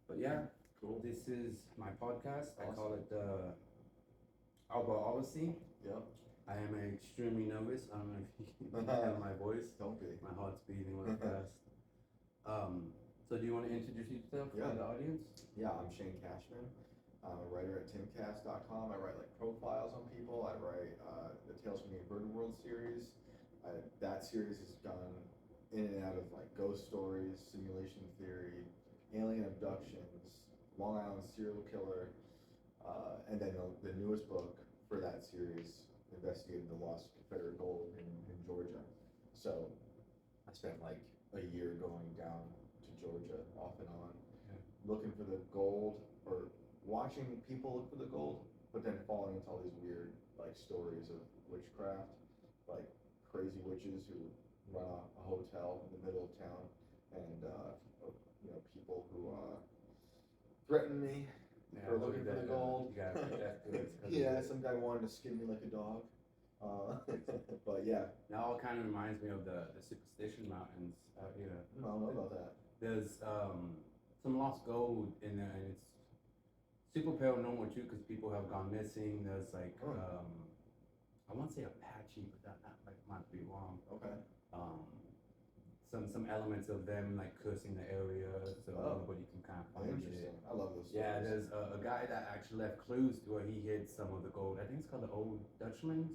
But yeah, Cool. this is my podcast. I Awesome. call it the Oddball Odyssey. Yep. I am extremely nervous. I don't know if you can tell my voice. Don't be. My heart's beating real fast. So do you want to introduce yourself Yeah. for the audience? Yeah, I'm Shane Cashman. I'm a writer at timcast.com. I write like profiles on people. I write the Tales from the Inverted World series. That series has gone in and out of like ghost stories, simulation theory, alien abductions, Long Island serial killer, and then the newest book for that series investigated the lost Confederate gold in Georgia. So I spent like a year going down to Georgia off and on, looking for the gold or watching people look for the gold, but then falling into all these weird like stories of witchcraft, like crazy witches who run a hotel in the middle of town, and people who threaten me for looking for the gold. You gotta protect it. Yeah, some guy wanted to skin me like a dog. But yeah. That all kind of reminds me of the Superstition Mountains out here. I don't know about that. There's some lost gold in there, and it's super paranormal too because people have gone missing. There's like I want to say Apache, but that might be wrong. Okay. Some elements of them like cursing the area, so nobody can kind of find Interesting. it. I love those stories. Yeah, there's a guy that actually left clues to where he hid some of the gold. I think it's called the Old Dutchman's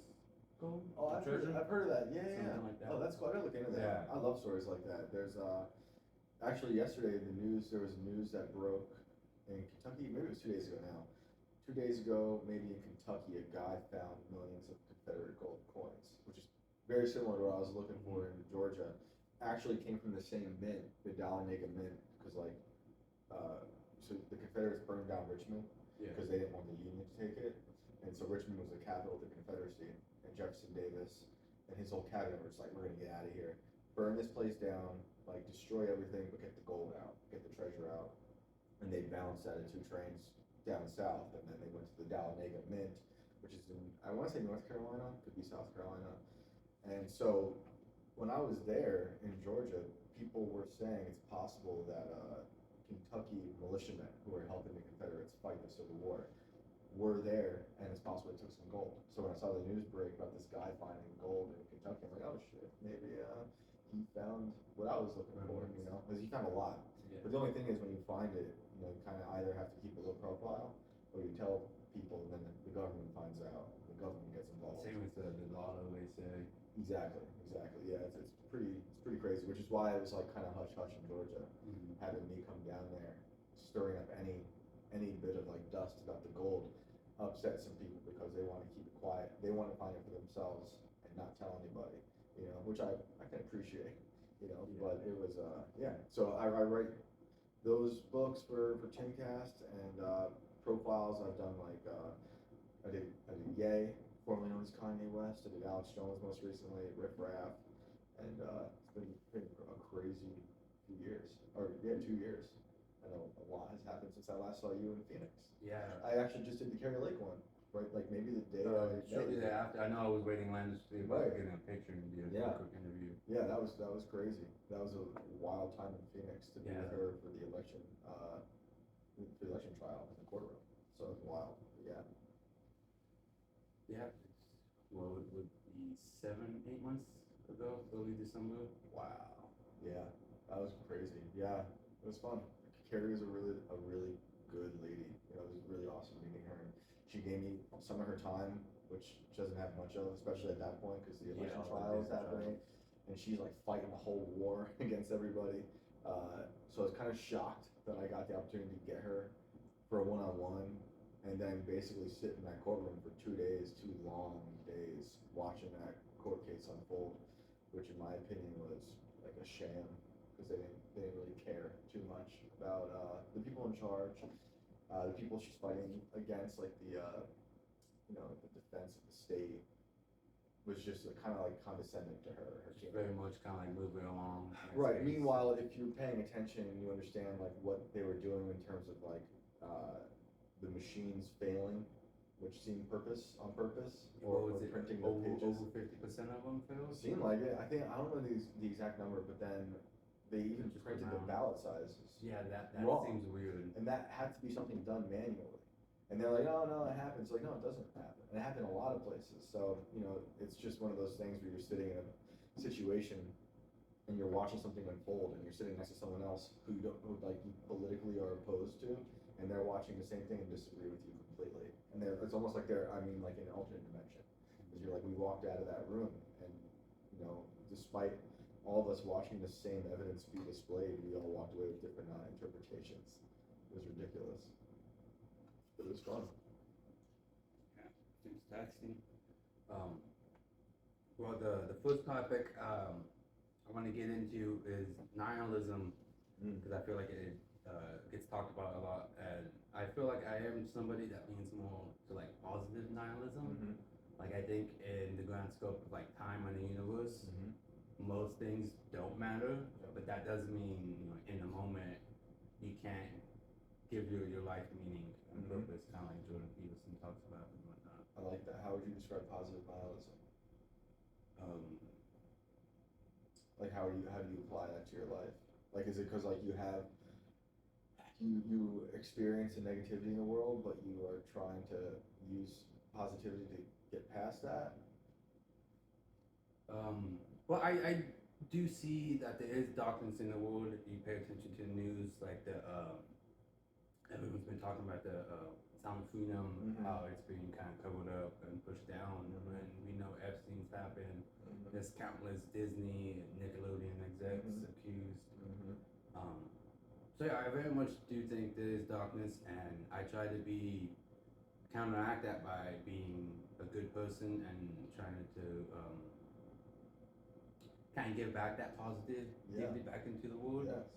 gold. Oh, I've heard of that. Yeah, yeah. Something like that. Oh, that's cool. I gotta look into that. Yeah. I love stories like that. There's actually yesterday there was news that broke in Kentucky. Maybe it was 2 days ago now. 2 days ago, maybe in Kentucky, a guy found millions of Confederate gold coins, which is very similar to what I was looking for in Georgia. Actually came from the same mint, the Dahlonega Mint, because so the Confederates burned down Richmond because they didn't want the Union to take it, and so Richmond was the capital of the Confederacy, and Jefferson Davis and his whole cabinet were just like, we're gonna get out of here, burn this place down, like destroy everything, but get the gold out, get the treasure out, and they bounced out of 2 trains down south, and then they went to the Dahlonega Mint, which is in, I want to say North Carolina, could be South Carolina, and so when I was there in Georgia, people were saying it's possible that Kentucky militiamen who were helping the Confederates fight the Civil War were there, and it's possible they took some gold. So when I saw the news break about this guy finding gold in Kentucky, I'm like, oh shit, maybe he found what I was looking for, because he found a lot. Yeah. But the only thing is, when you find it, you kind of either have to keep a low profile, or you tell people, and then the government finds out, the government gets involved. Same with the lotto, they say. Exactly. Yeah, it's pretty crazy, which is why it was like kind of hush hush in Georgia, having me come down there, stirring up any bit of like dust about the gold, upset some people because they want to keep it quiet. They want to find it for themselves and not tell anybody, which I can appreciate, but it was So I write those books for Timcast, and profiles. I've done like I did Ye, formerly known as Kanye West. I did Alex Jones most recently, Riff Raff, and it's been a crazy few years, or 2 years. I know a lot has happened since I last saw you in Phoenix. Yeah. I actually just did the Carrie Lake one, right? Like maybe the day shortly thereafter. I know I was waiting line to see about getting a picture and do a quick interview. Yeah, that was crazy. That was a wild time in Phoenix to be with her for the election, trial in the courtroom. So it was wild. Yeah. Yeah. Well, it would be 7-8 months ago, early December. Wow. Yeah, that was crazy. Yeah, it was fun. Carrie is a really good lady. It was really awesome meeting her. And she gave me some of her time, which she doesn't have much of, especially at that point because the election trial is happening, and she's like fighting the whole war against everybody. So I was kind of shocked that I got the opportunity to get her for a one-on-one, and then basically sit in that courtroom for 2 days, 2 long days, watching that court case unfold, which in my opinion was like a sham, because they didn't really care too much about the people in charge, the people she's fighting against, like the defense of the state was just kind of like condescending to her. She's very much kind of like moving along. Right. Space. Meanwhile, if you're paying attention and you understand like what they were doing in terms of like the machines failing, which seemed on purpose, or was it printing over pages. Over 50% of them failed? It seemed like it. I don't know the exact number, but then they even Just printed the around. ballot sizes. Yeah, that Wrong. seems weird. And that had to be something done manually. And they're like, oh, no, it happens. Like, no, it doesn't happen. And it happened in a lot of places. So, you know, it's just one of those things where you're sitting in a situation and you're watching something unfold and you're sitting next to someone else who you don't, who like you politically are opposed to, and they're watching the same thing and disagree with you completely. And it's almost like they're, I mean, like in an alternate dimension. Because you're like, we walked out of that room and, you know, despite all of us watching the same evidence be displayed, we all walked away with different interpretations. It was ridiculous. But it was fun. Yeah, seems taxing. Well, the first topic I want to get into is nihilism, because I feel like it gets talked about a lot, and I feel like I am somebody that leans more to like positive nihilism. Like I think in the grand scope of like time and the universe, most things don't matter, but that doesn't mean, you know, in the moment you can't give your life meaning and purpose, kind of like Jordan Peterson talks about and whatnot. I like that. How would you describe positive nihilism? Like how do you apply that to your life? Like is it because like you have you experience the negativity in the world, but you are trying to use positivity to get past that? Well, I do see that there is darkness in the world. If you pay attention to the news, like everyone's been talking about the sound of freedom, how it's being kind of covered up and pushed down. And we know Epstein's happened. There's countless Disney, Nickelodeon execs accused. So yeah, I very much do think there is darkness, and I try to counteract that by being a good person and trying to kind of give back that positivity back into the world. Yes.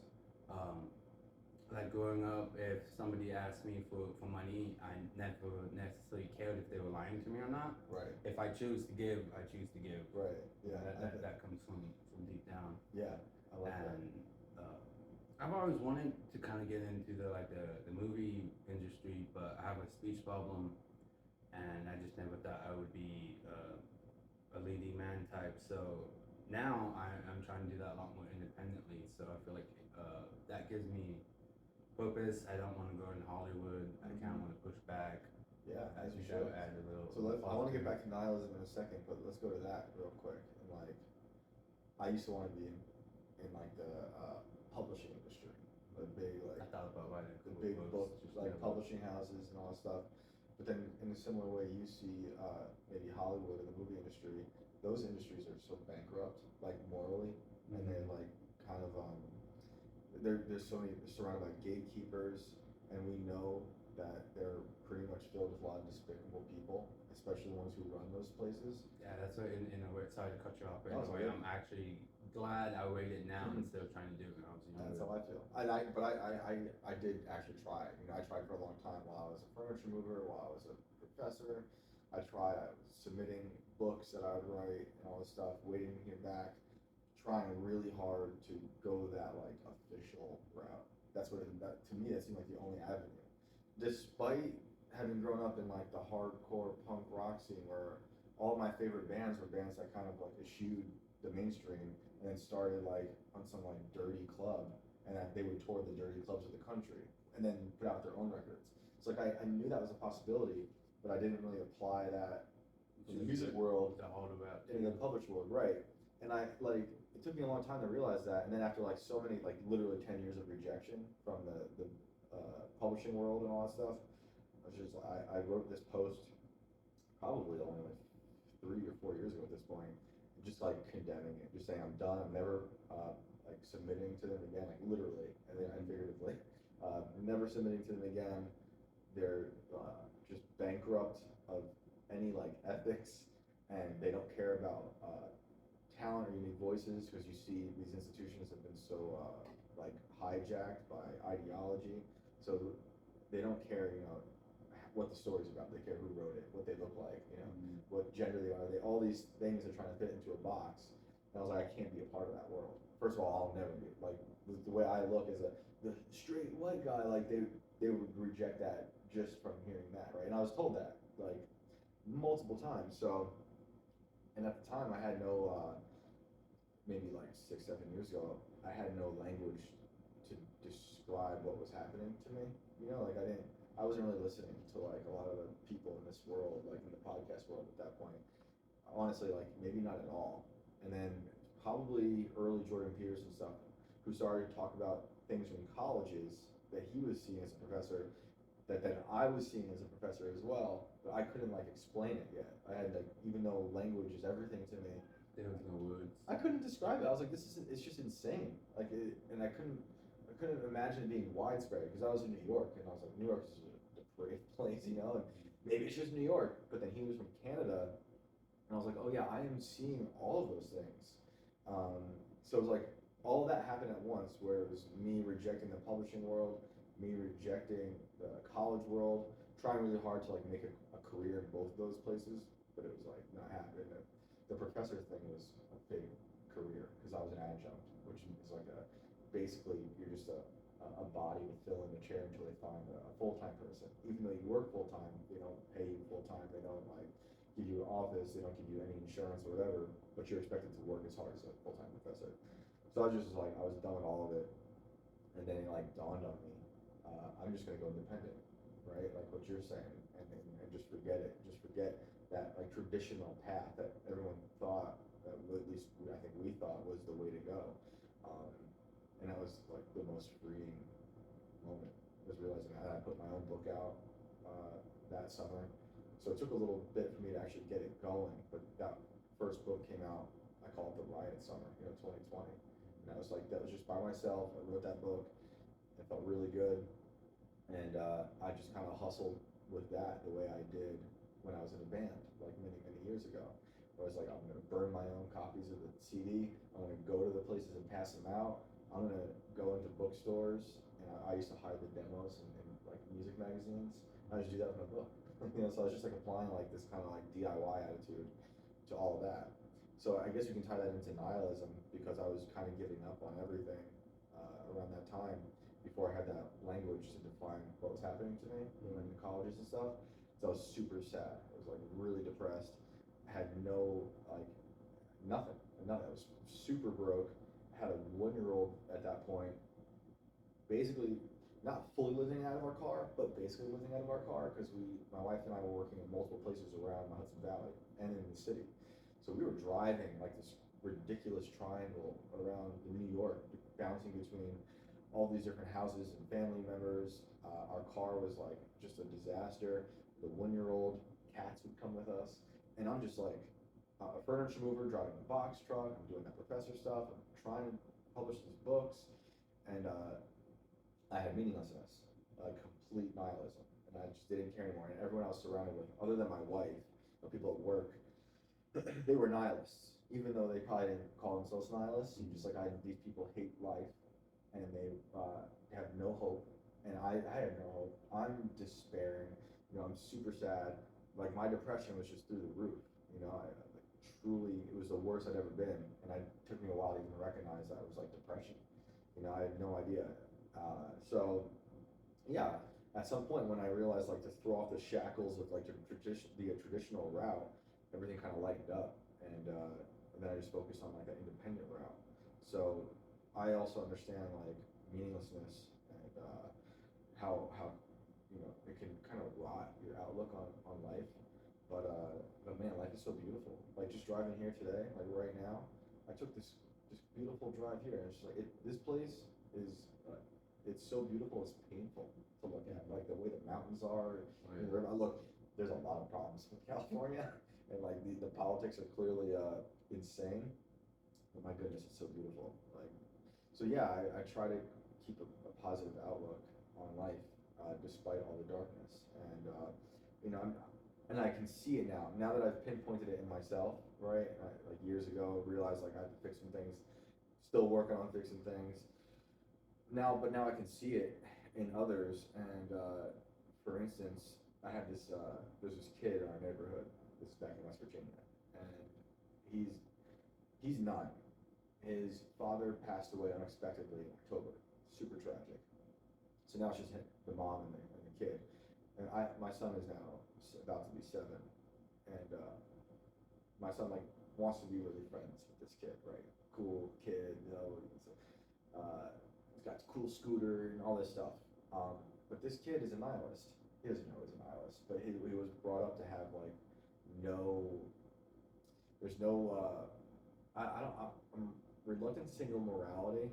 Like growing up, if somebody asked me for money, I never necessarily cared if they were lying to me or not. Right. If I choose to give, I choose to give. Right. Yeah. That comes from deep down. Yeah. I like that. And I've always wanted to kind of get into the movie industry, but I have a speech problem, and I just never thought I would be a leading man type. So now I'm trying to do that a lot more independently. So I feel like that gives me purpose. I don't want to go in Hollywood. I kind of want to push back. Yeah, as you should. should. Add a little. So I want to get back to nihilism in a second, but let's go to that real quick. And like, I used to want to be in like the publishing industry, the big like. I thought about writing the big books, like publishing houses and all that stuff. But then, in a similar way, you see maybe Hollywood and the movie industry. Those industries are so bankrupt, like morally, and they're like kind of there's so many surrounded by gatekeepers, and we know that they're pretty much filled with a lot of despicable people, especially the ones who run those places. Yeah, that's what in a way. Sorry to cut you off, but in That's a way, okay. I'm actually glad I waited now instead of trying to do it when I was younger. That's how I feel. I did actually try. You know, I tried for a long time while I was a furniture mover, while I was a professor. I was submitting books that I would write and all this stuff, waiting to hear back, trying really hard to go that like official route. That's what to me that seemed like the only avenue. Despite having grown up in like the hardcore punk rock scene where all my favorite bands were bands that kind of like eschewed the mainstream and then started like on some like dirty club, and that they would tour the dirty clubs of the country and then put out their own records. So like I knew that was a possibility, but I didn't really apply that in the music world in the published world, right? And I like it took me a long time to realize that, and then after like so many like literally 10 years of rejection from the publishing world and all that stuff, I wrote this post probably only like 3 or 4 years ago at this point, just like condemning it, just saying I'm done. I'm never like submitting to them again, like literally and figuratively, never submitting to them again. They're just bankrupt of any like ethics, and they don't care about talent or unique voices, because you see these institutions have been so like hijacked by ideology. So they don't care, you know, what the story's about. They care who wrote it, what they look like, you know, what gender they are. All these things are trying to fit into a box. And I was like, I can't be a part of that world. First of all, I'll never be. Like the way I look is the straight white guy. Like they would reject that just from hearing that, right? And I was told that like multiple times. So, and at the time I had no maybe like 6, 7 years ago, I had no language to describe what was happening to me. Like I wasn't really listening to like a lot of the people in this world, like in the podcast world at that point. Honestly, like maybe not at all. And then probably early Jordan Peterson stuff, who started to talk about things from colleges that he was seeing as a professor, that then I was seeing as a professor as well, but I couldn't like explain it yet. I had like, even though language is everything to me, There was no words. I couldn't describe it. I was like, it's just insane. Like, and I couldn't imagine it being widespread because I was in New York and I was like, New York is a depraved place, and maybe it's just New York. But then he was from Canada, and I was like, oh yeah, I am seeing all of those things. So it was like all of that happened at once, where it was me rejecting the publishing world, me rejecting the college world, trying really hard to like make a career in both of those places, but it was like not happening. The professor thing was a big career because I was an adjunct, which is like basically you're just a body to fill in the chair until they find a full-time person. Even though you work full-time, they don't pay you full-time, they don't like give you an office, they don't give you any insurance or whatever, but you're expected to work as hard as a full-time professor. So I was just like, I was done with all of it, and then it like dawned on me, I'm just gonna go independent, right? Like what you're saying, and just forget it, just forget that like traditional path that everyone thought, that at least I think we thought was the way to go. And that was like the most freeing moment, was realizing that I put my own book out that summer. So it took a little bit for me to actually get it going, but that first book came out, I call it the Riot Summer, 2020. And that was just by myself. I wrote that book. It felt really good. And I just kind of hustled with that the way I did when I was in a band, like many, many years ago. I was like, I'm going to burn my own copies of the CD. I'm going to go to the places and pass them out. I'm going to go into bookstores. And I used to hide the demos in like music magazines. I just do that with my book. So I was just like applying like this kind of like DIY attitude to all of that. So I guess you can tie that into nihilism, because I was kind of giving up on everything around that time, before I had that language to define what was happening to me when in colleges and stuff. So I was super sad. I was like really depressed. I had no like nothing. I was super broke. I had a 1-year-old at that point, basically not fully living out of our car, but basically living out of our car, because my wife and I were working in multiple places around the Hudson Valley and in the city. So we were driving like this ridiculous triangle around New York, bouncing between all these different houses and family members. Our car was like just a disaster. The 1-year-old, cats would come with us, and I'm just like a furniture mover driving a box truck. I'm doing that professor stuff. I'm trying to publish these books, and I had meaninglessness, like complete nihilism, and I just didn't care anymore. And everyone I was surrounded with, other than my wife, the people at work, they were nihilists, even though they probably didn't call themselves nihilists. Just like these people hate life, and they have no hope, and I had no hope. I'm despairing, I'm super sad. Like my depression was just through the roof. Truly, it was the worst I'd ever been, and it took me a while to even recognize that it was like depression. I had no idea. So, yeah, at some point when I realized like to throw off the shackles of like the traditional route, everything kind of lightened up, and then I just focused on like an independent route. So I also understand like meaninglessness, and how it can kind of rot your outlook on life. But man, life is so beautiful. Like just driving here today, like right now, I took this beautiful drive here, and it's just like this place is it's so beautiful, it's painful to look at. Like the way the mountains are, the river. Look, there's a lot of problems with California, and like the politics are clearly insane. But my goodness, it's so beautiful. Like, so yeah, I try to keep a positive outlook on life despite all the darkness, and and I can see it now. Now that I've pinpointed it in myself, right? Like years ago, realized like I had to fix some things. Still working on fixing things. But now I can see it in others, and for instance, I had there's this kid in our neighborhood. This is back in West Virginia, and he's 9. His father passed away unexpectedly in October. Super tragic. So now it's just him, the mom, and the kid. And my son is now about to be 7, and my son like wants to be really friends with this kid, right? Cool kid, he's got a cool scooter and all this stuff. But this kid is a nihilist. He doesn't know he's a nihilist, but he was brought up to have like no. There's no. I'm reluctant to say no morality,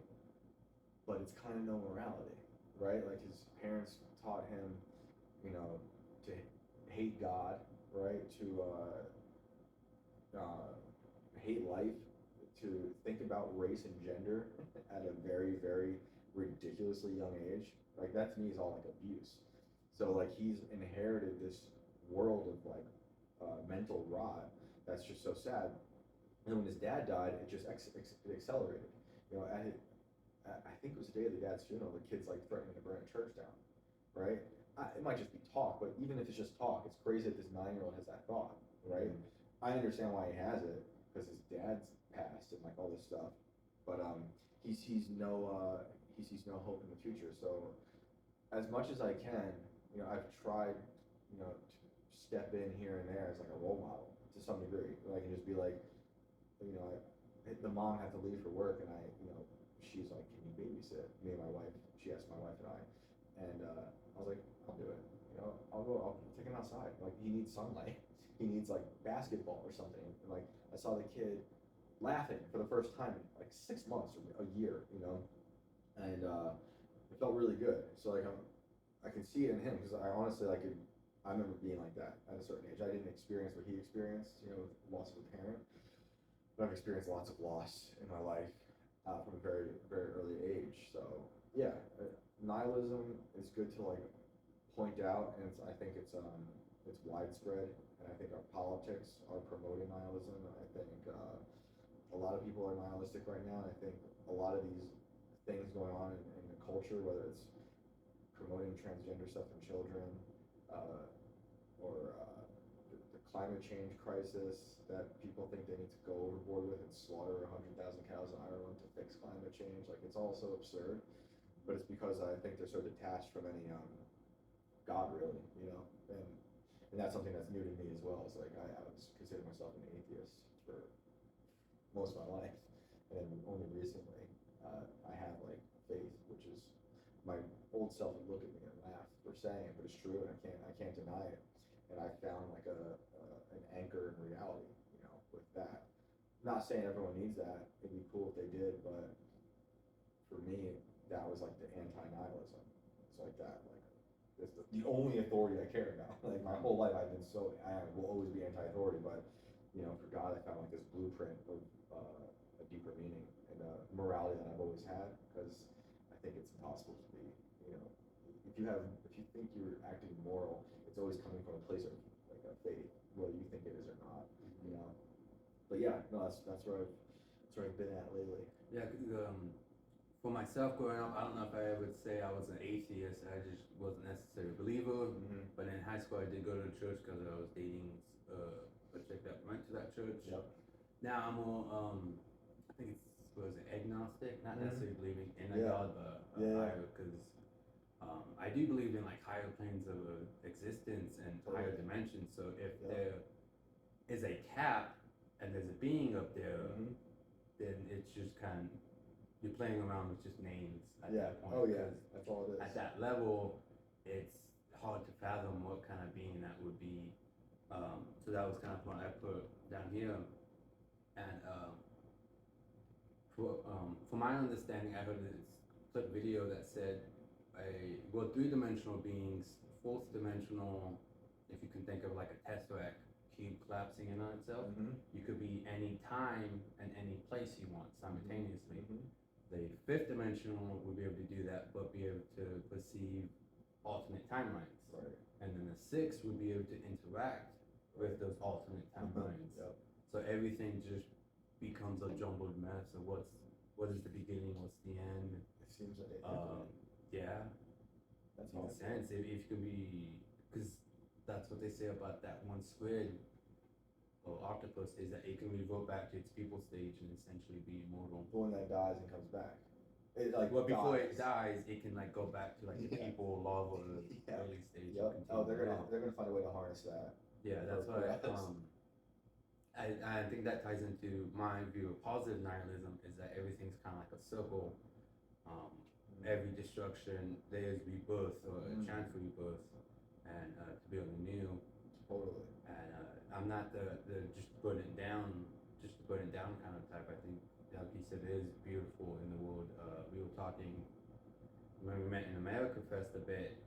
but it's kind of no morality, right? Like his parents taught him, to hate God, right? To hate life, to think about race and gender at a very, very ridiculously young age. Like that to me is all like abuse. So like he's inherited this world of like mental rot that's just so sad. And when his dad died, it just it accelerated. I think it was the day of the dad's funeral. The kid's like threatening to burn a church down, right? It might just be talk, but even if it's just talk, it's crazy that this 9-year-old has that thought, right? I understand why he has it because his dad's passed and like all this stuff, but he sees no hope in the future. So as much as I can, I've tried, to step in here and there as like a role model to some degree. I can just be like, the mom had to leave for work, and she's like, "Can you babysit me and my wife?" She asked my wife and I, and I was like, "I'll do it. I'll take him outside. Like he needs sunlight. He needs like basketball or something." And, like I saw the kid laughing for the first time in like 6 months or a year, and it felt really good. So like I can see it in him because I honestly I remember being like that at a certain age. I didn't experience what he experienced, with loss of a parent, but I've experienced lots of loss in my life from a very, very early age. So yeah, nihilism is good to like point out, and I think it's widespread, and I think our politics are promoting nihilism. I think a lot of people are nihilistic right now, and I think a lot of these things going on in the culture, whether it's promoting transgender stuff in children, or the climate change crisis that people think they need to go overboard with and slaughter 100,000 cows in Ireland to fix climate change. Like it's all so absurd, but it's because I think they're so detached from any God, really, and that's something that's new to me as well. It's like I was considered myself an atheist for most of my life, and only recently I have like faith, which is my old self would look at me and laugh for saying it, but it's true, and I can't deny it. And I found like an anchor in reality, with that. Not saying everyone needs that. It'd be cool if they did, but for me, that was like the anti-nihilism. It's like that, like it's the only authority I care about. Like my whole life, I will always be anti-authority, but for God, I found like this blueprint of a deeper meaning and morality that I've always had, because I think it's impossible to be, if you think you're acting moral, it's always coming from a place of like a faith, whether you think it is or not, But yeah, no, that's where I've been at lately. Yeah, for myself growing up, I don't know if I would say I was an atheist. I just wasn't necessarily a believer. Mm-hmm. But in high school, I did go to church because I was dating a chick that went to that church. Yep. Now I'm more, I think it's agnostic, not necessarily believing in a God, but higher, because I do believe in like higher planes of existence and higher dimensions. So if there is a cap and there's a being up there, then it's just kind of, you're playing around with just names at that point. Oh yeah, that's all it is. At that level, it's hard to fathom what kind of being that would be. So that was kind of what I put down here. And for my understanding, I heard this clip video that said, three-dimensional beings, fourth dimensional, if you can think of like a tesseract cube collapsing in on itself, you could be any time and any place you want simultaneously. The fifth dimensional would be able to do that, but be able to perceive alternate timelines. Right. And then the sixth would be able to interact with those alternate timelines. So everything just becomes a jumbled mess of what is the beginning, what's the end. It seems like that makes sense. If you could be, because that's what they say about that one squid or octopus, is that it can revert back to its pupal stage and essentially be immortal. The one that dies and comes back. Before it dies, it can like go back to like the pupal larva early stage. They're gonna find a way to harness that. Yeah, that's what I think that ties into my view of positive nihilism is that everything's kind of like a circle. Every destruction, there's rebirth or a chance for rebirth, and to build anew. Totally. And I'm not the just put it down, just to put it down kind of type. I think, like you said, it is beautiful in the world. We were talking when we met in America Fest a bit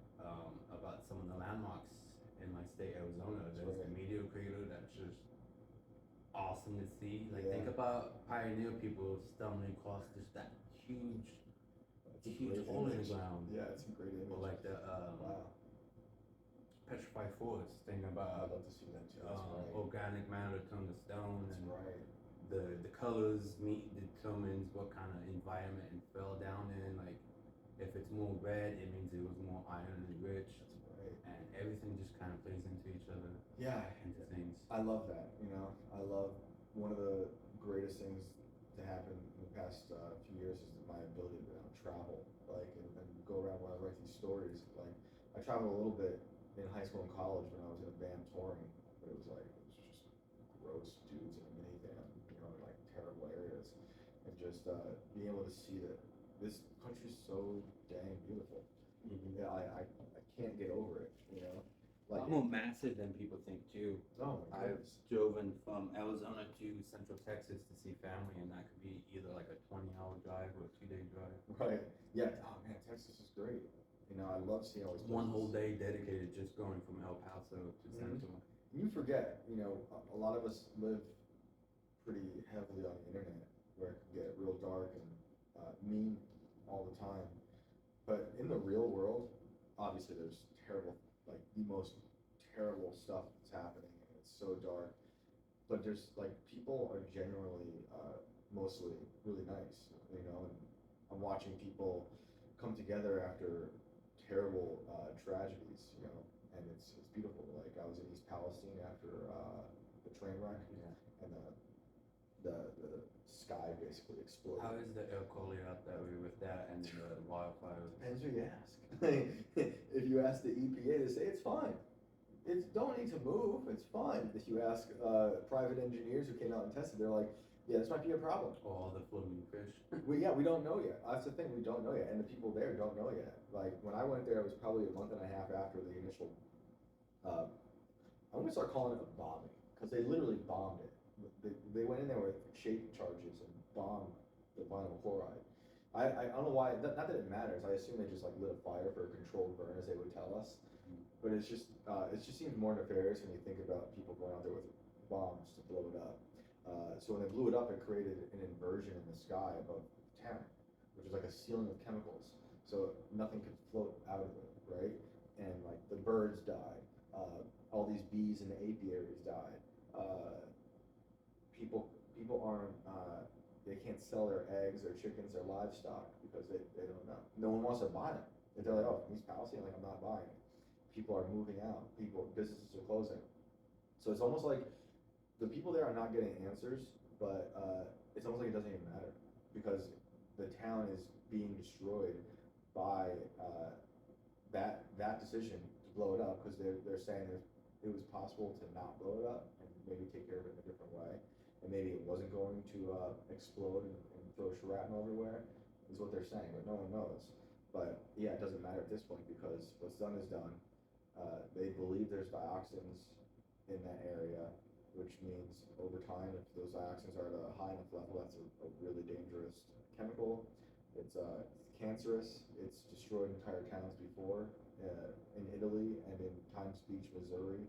about some of the landmarks in my state, Arizona. There's the meteor crater that's just awesome to see. Like think about pioneer people stumbling across just that huge hole in the ground. Yeah, it's a great image. Or like the wow. petrified forest. Thinking about I'd love to see that too. That's right. organic matter turned to stone. That's and right. The colors determines what kind of environment it fell down in. Like if it's more red, it means it was more iron rich. That's right. And everything just kind of plays into each other. Yeah. Into things. I love that. I love one of the greatest things to happen in the past few years is my ability to travel, like, and go around when I write these stories. Like, I traveled a little bit in high school and college when I was in a band touring, but it was just gross dudes in a minivan, in like terrible areas, and just being able to see that this country's so dang beautiful. Yeah, I can't get over it. A lot more massive than people think too. Oh my I've goodness. driven from Arizona to Central Texas to see family, and that could be either like a 20-hour drive or a 2-day drive. Right. Yeah. Oh man, Texas is great. I love seeing all these places. One whole day dedicated just going from El Paso to Central. And you forget, a lot of us live pretty heavily on the internet, where it can get real dark and mean all the time. But in the real world, obviously there's terrible, like the most terrible stuff that's happening, and it's so dark. But there's like people are generally mostly really nice, and I'm watching people come together after terrible tragedies, and it's beautiful. Like I was in East Palestine after the train wreck, and the sky basically exploded. How is the air quality out that way with that and the wildfires? Depends who you ask. If you ask the EPA, they say it's fine. It's don't need to move. It's fine. If you ask private engineers who came out and tested, they're like, yeah, this might be a problem. All the floating fish. We don't know yet. That's the thing, we don't know yet, and the people there don't know yet. Like when I went there, it was probably a month and a half after the initial. I'm gonna start calling it a bombing because they literally bombed it. They went in there with shape charges and bombed the vinyl chloride. I don't know why. Not that it matters. I assume they just like lit a fire for a controlled burn, as they would tell us. But it just seems more nefarious when you think about people going out there with bombs to blow it up. So when they blew it up, it created an inversion in the sky above town, which is like a ceiling of chemicals. So nothing could float out of it, right? And like the birds died. All these bees and the apiaries died. People aren't. They can't sell their eggs, their chickens, their livestock because they don't know. No one wants to buy them. They're like, oh, from East Palestine, like I'm not buying it. People are moving out. Businesses are closing. So it's almost like the people there are not getting answers, but it's almost like it doesn't even matter because the town is being destroyed by that decision to blow it up because they're saying that it was possible to not blow it up and maybe take care of it in a different way, and maybe it wasn't going to explode and throw shrapnel everywhere, is what they're saying, but no one knows. But yeah, it doesn't matter at this point because what's done is done. They believe there's dioxins in that area, which means over time, if those dioxins are at a high enough level, that's a really dangerous chemical. It's cancerous. It's destroyed entire towns before in Italy and in Times Beach, Missouri.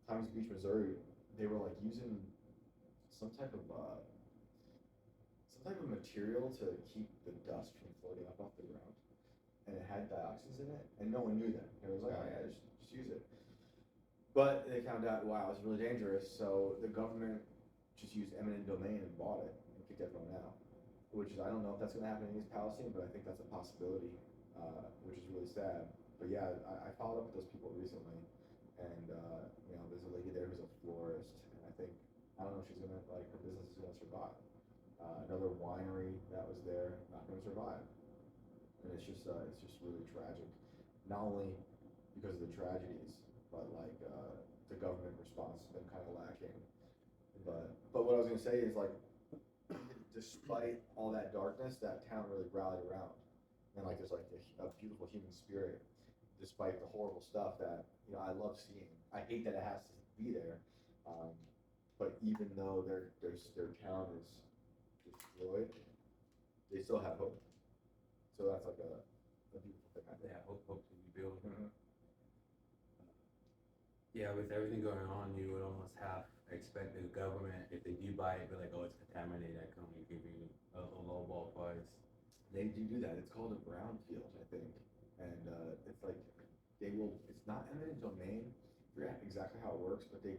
Times Beach, Missouri, they were like using some type of material to keep the dust from floating up off the ground, and it had dioxins in it, and no one knew that. It was like, oh yeah, just use it. But they found out, wow, it's really dangerous, so the government just used eminent domain and bought it and kicked everyone out. Which is, I don't know if that's going to happen in East Palestine, but I think that's a possibility, which is really sad. But yeah, I followed up with those people recently, and there's a lady there who's a florist, and I don't know if she's gonna her business is gonna survive. Another winery that was there not gonna survive, and it's just really tragic. Not only because of the tragedies, but the government response has been kind of lacking. But what I was gonna say is like, despite all that darkness, that town really rallied around, and like there's like a beautiful human spirit, despite the horrible stuff that I love seeing. I hate that it has to be there, but even though their town is destroyed, they still have hope. So that's like a beautiful thing. I think. Yeah, hope to rebuild. Mm-hmm. Yeah, with everything going on, you would almost half expect the government, if they do buy it, be like, oh, it's contaminated, I can only give you a low ball price. They do that. It's called a brownfield, I think, and it's like It's not eminent domain. I forget exactly how it works, but they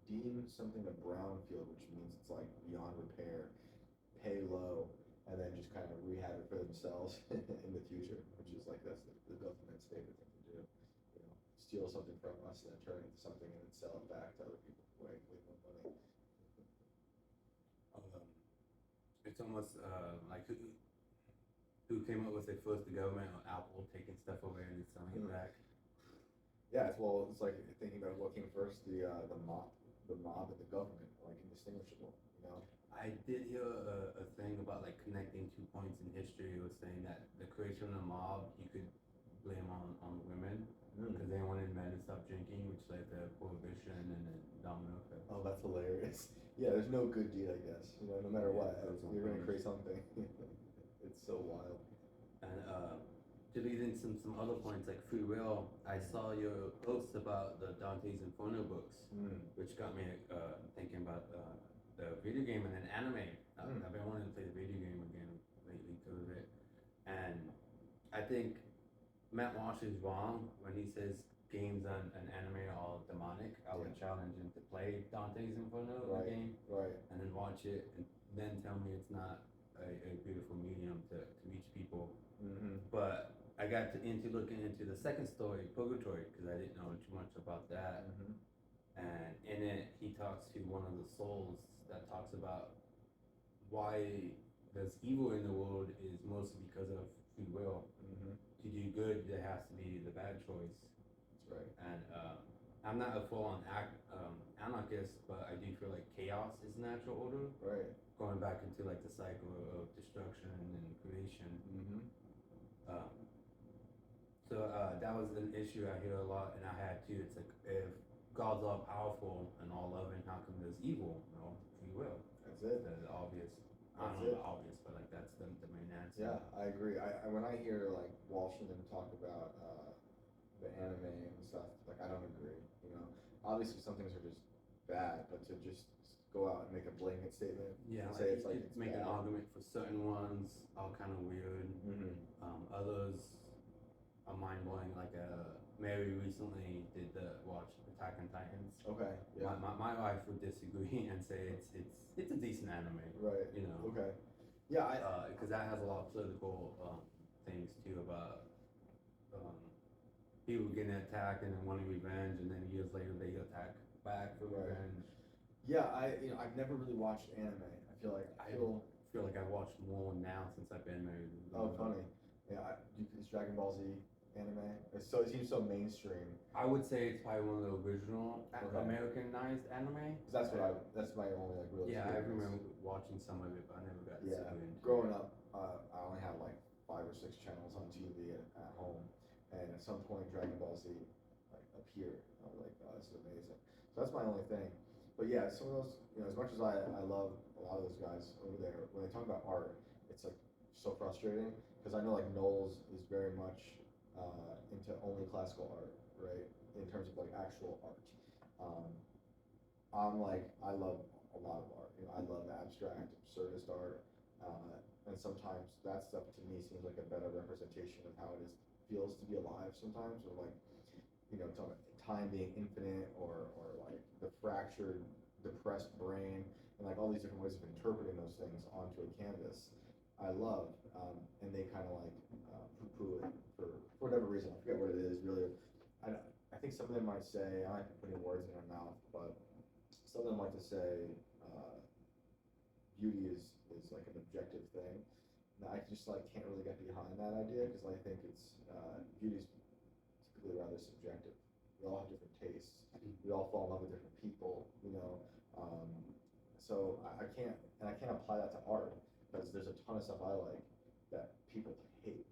deem something a brownfield, which means it's like beyond repair, pay low, and then just kind of rehab it for themselves in the future, which is like that's the government's favorite thing to do. Steal something from us and then turn it into something and then sell it back to other people for way more money. It's almost like who came up with it first, the government or Apple taking stuff away and selling it back? Yeah, it's like thinking about what came first, the mob and the government, like indistinguishable. I did hear a thing about like connecting 2 points in history. It was saying that the creation of the mob you could blame on women because they wanted men to stop drinking, which led to prohibition and then domino effect. Oh, that's hilarious. Yeah, there's no good deed, I guess. No matter what, you're gonna create something. It's so wild. And to lead in some other points like free will, I saw your post about the Dante's Inferno books, which got me thinking about the video game and an anime. I've been wanting to play the video game again lately because of it. And I think Matt Walsh is wrong when he says games and anime are all demonic. I would challenge him to play Dante's Inferno the game, and then watch it, and then tell me it's not a beautiful medium to reach people. But I got into looking into the second story, Purgatory, because I didn't know too much about that. And in it, he talks to one of the souls that talks about why there's evil in the world is mostly because of free will. To do good, there has to be the bad choice. That's right. And I'm not a full-on anarchist, but I do feel like chaos is natural order. Right. Going back into like the cycle of destruction and creation. So that was an issue I hear a lot, and I had too. It's like if God's all powerful and all loving, how come there's evil? No, free will. That's it. The obvious. I don't know the obvious, but like that's the main answer. Yeah, I agree. I when I hear like Walsh and them talk about the anime and stuff, like I don't agree. Obviously some things are just bad, but to just go out and make a blanket statement, yeah, and like say it's like it's make bad. an argument for certain ones, all kind of weird. Others are mind blowing. Like Mary recently did watch Attack on Titans. Okay. Yeah. My wife would disagree and say it's a decent anime. Right. Okay. Yeah. Because that has a lot of political things too about people getting attacked and then wanting revenge, and then years later they attack back for revenge. Yeah. I've never really watched anime. I feel like I feel like I've watched more now since I've been married. Oh, funny. Yeah. Is Dragon Ball Z anime? It seems so mainstream. I would say it's probably one of the original Americanized anime. That's my only like real. Yeah, experience. I remember watching some of it, but I never got super into growing up, I only had like 5 or 6 channels on TV at home, and at some point Dragon Ball Z like appeared. I was like, oh, this is amazing. So that's my only thing. But yeah, some of those, as much as I love a lot of those guys over there, when they talk about art, it's like so frustrating because I know like Knowles is very much into only classical art, right? In terms of like actual art. I'm like, I love a lot of art. I love abstract, absurdist art, and sometimes that stuff to me seems like a better representation of how it feels to be alive sometimes, or like, talking about time being infinite, or like the fractured, depressed brain, and like all these different ways of interpreting those things onto a canvas. I love, and they kind of like poo-poo it for whatever reason. I forget what it is really. I think some of them might say, I might be putting words in their mouth, but some of them like to say beauty is like an objective thing. And I just like can't really get behind that idea because I think it's beauty's typically rather subjective. We all have different tastes. We all fall in love with different people. so I can't, and I can't apply that to art because there's a ton of stuff I like that people hate,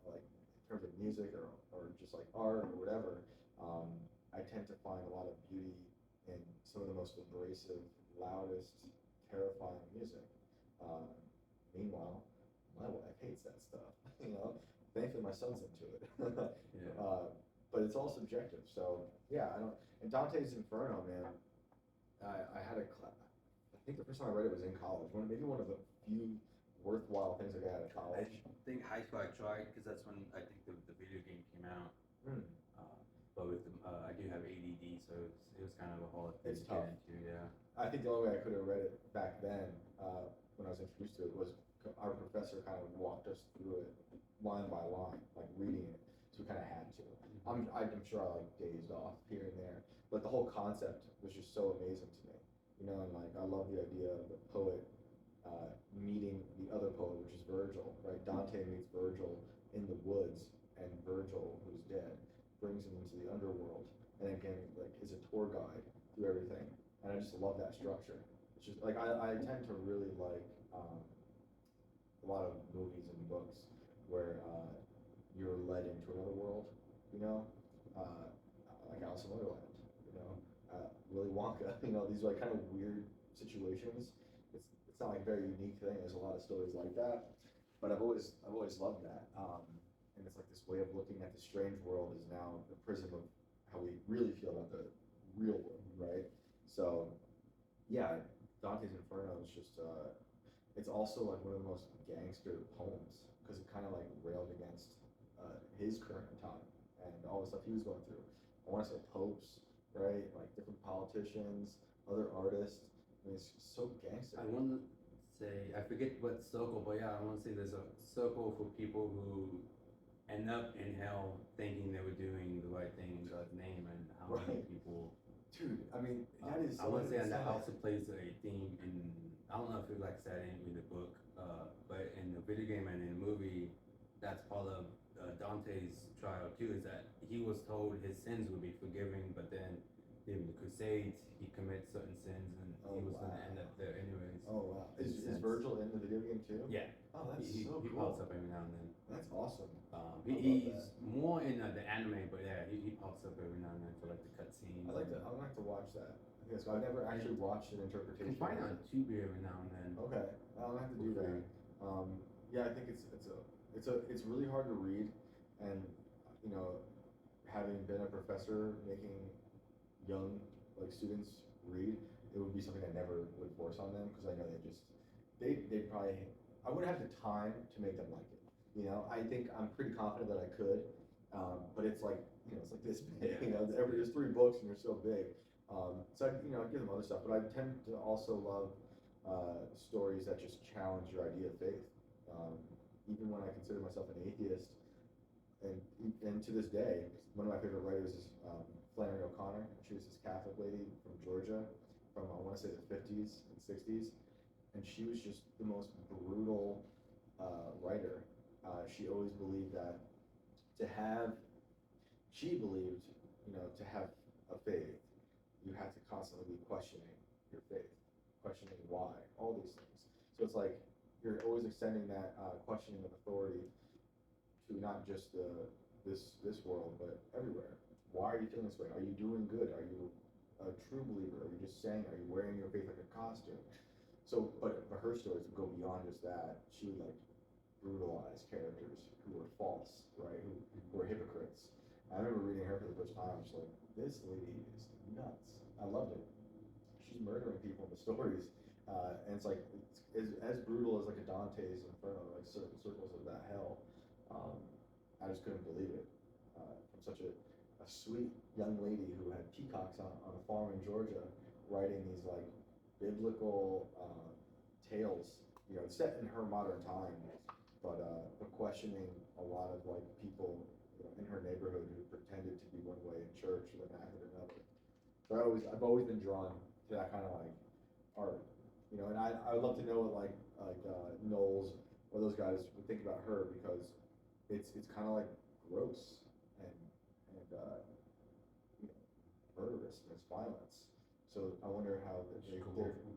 like in terms of music or just like art or whatever. Um, I tend to find a lot of beauty in some of the most abrasive, loudest, terrifying music. Um, Meanwhile, my wife hates that stuff, Thankfully, my son's into it. Yeah. But it's all subjective. So yeah, I don't. And Dante's Inferno, man. I had a class. I think the first time I read it was in college. Maybe one of the few worthwhile things I got out of college. I think high school I tried because that's when I think the video game came out. Mm. But with I do have ADD, so it was kind of a hard thing It's to tough. get into. Yeah. I think the only way I could have read it back then, when I was introduced to it, was our professor kind of walked us through it line by line, like reading it. So we kind of had to. I'm sure I like dazed off here and there, but the whole concept was just so amazing to me, and like I love the idea of the poet meeting the other poet, which is Virgil, right? Dante meets Virgil in the woods, and Virgil, who's dead, brings him into the underworld, and again, like is a tour guide through everything, and I just love that structure. It's just like I tend to really like a lot of movies and books where you're led into another world, like Alice in Wonderland, Willy Wonka, these like kind of weird situations. It's not like a very unique thing. There's a lot of stories like that, but I've always loved that. And it's like this way of looking at the strange world is now the prism of how we really feel about the real world, right? So, yeah, Dante's Inferno is just it's also like one of the most gangster poems because it kind of like railed against his current time and all the stuff he was going through. I want to say popes, right? Like different politicians, other artists. I mean, it's so gangster. I want to say I forget what circle, but yeah, I want to say there's a circle for people who end up in hell thinking they were doing the right thing in God's name, and how many people. Dude, I mean, that is. I want to say, and that also plays a theme in. I don't know if it like said in the book, but in the video game and in the movie, that's part of Dante's trial too. Is that he was told his sins would be forgiven, but then in the Crusades he commits certain sins, and he was going to end up there anyways. Oh wow! Is Virgil in the video game too? Yeah. Oh, that's he so he cool. pops up every now and then. That's awesome. He's more in the anime, but yeah, he pops up every now and then for like the cutscenes. I'd like to watch that. Yes, I've never actually watched an You interpretation. can find it on Tubi every now and then. Okay, I'll have to do that. Yeah, I think it's really hard to read, and having been a professor making young students read, it would be something I never would force on them because I know they probably I wouldn't have the time to make them like it. I think I'm pretty confident that I could, but it's like it's like this big. There's 3 books and they're so big. So I give them other stuff, but I tend to also love stories that just challenge your idea of faith. Even when I consider myself an atheist, and to this day, one of my favorite writers is Flannery O'Connor. She was this Catholic lady from Georgia, from I want to say the 50s and 60s, and she was just the most brutal writer. She always believed that she believed, to have a faith, you have to constantly be questioning your faith, questioning why, all these things. So it's like you're always extending that questioning of authority to not just this world, but everywhere. Why are you feeling this way? Are you doing good? Are you a true believer? Are you just saying? Are you wearing your faith like a costume? So, but her stories would go beyond just that. She would brutalize characters who were false, right? Who were hypocrites. I remember reading her for the first time. I was just like, this lady is nuts. I loved it. She's murdering people in the stories, and it's like it's as brutal as like a Dante's Inferno, like certain circles of that hell. I just couldn't believe it. From such a sweet young lady who had peacocks on a farm in Georgia, writing these biblical tales, set in her modern time, but questioning a lot of people in her neighborhood who pretended to be one way in church and then acted another. So I've always been drawn to that kind of art, and I would love to know what Knowles or those guys would think about her, because it's kind of gross and murderous in its violence. So I wonder how they're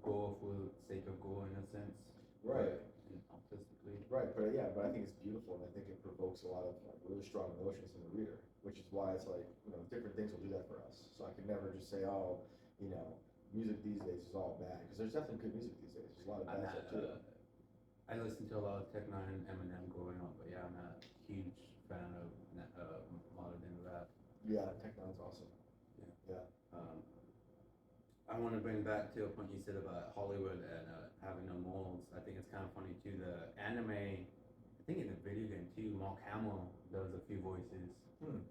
go for the sake of go in a sense. right. And artistically. Right, but yeah, but I think it's beautiful, and I think it provokes a lot of like really strong emotions in the reader, which is why it's like, you know, different things will do that for us. So I can never just say, oh, you know, music these days is all bad, because there's definitely good music these days. There's a lot of bad stuff too. I listened to a lot of Tech Nine and Eminem growing up, but yeah, I'm not a huge fan of modern rap. Yeah, Techno's awesome. Yeah. I want to bring back to a point you said about Hollywood and having no morals. I think it's kind of funny too. The anime, I think in the video game too, Mark Hamill does a few voices, and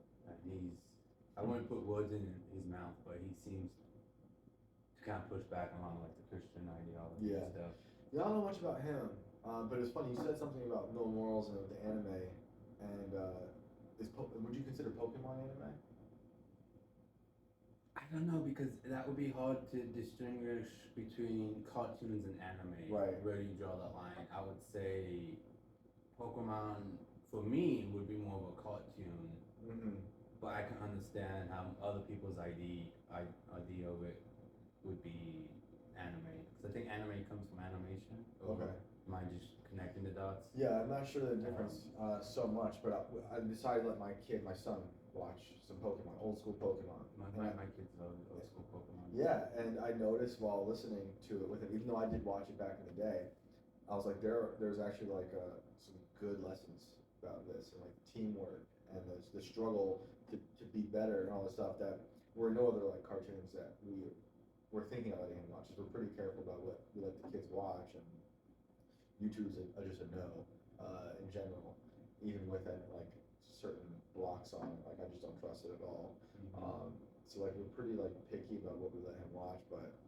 I wouldn't put words in his mouth, but he seems to kind of push back on like the Christian ideology and stuff. Yeah, I don't know much about him, but it's funny. You said something about no morals and the anime, and would you consider Pokemon anime? I don't know, because that would be hard to distinguish between cartoons and anime. Right. Where do you draw that line? I would say Pokemon for me would be more of a cartoon, but I can understand how other people's idea of it would be anime. Because I think anime comes from animation. Okay. Am I just connecting the dots? Yeah, I'm not sure the difference so much, but I decided to let my son, watch some Pokemon, old school Pokemon. My kids love old school Pokemon. Yeah, and I noticed while listening to it with him, even though I did watch it back in the day, I was like, there's actually like some good lessons about this, and like teamwork and the struggle to be better and all the stuff that were no other like cartoons that we're thinking of letting him watch. We're pretty careful about what we let the kids watch, and YouTube's just a no in general, even with like certain blocks on it. Like I just don't trust it at all. So like we're pretty like picky about what we let him watch, but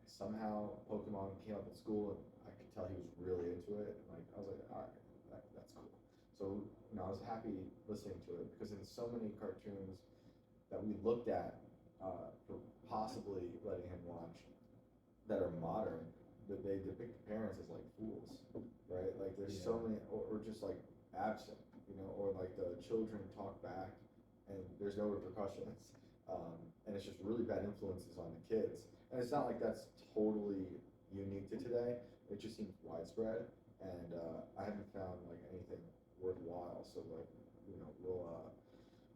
somehow Pokemon came up at school and I could tell he was really into it. And like I was like, all right, that's cool. So I was happy listening to it, because in so many cartoons that we looked at for possibly letting him watch that are modern, that they depict the parents as like fools, right? Like there's so many, or just like absent, or like the children talk back and there's no repercussions. And it's just really bad influences on the kids. And it's not like that's totally unique to today. It just seems widespread. And I haven't found like anything worthwhile. So like,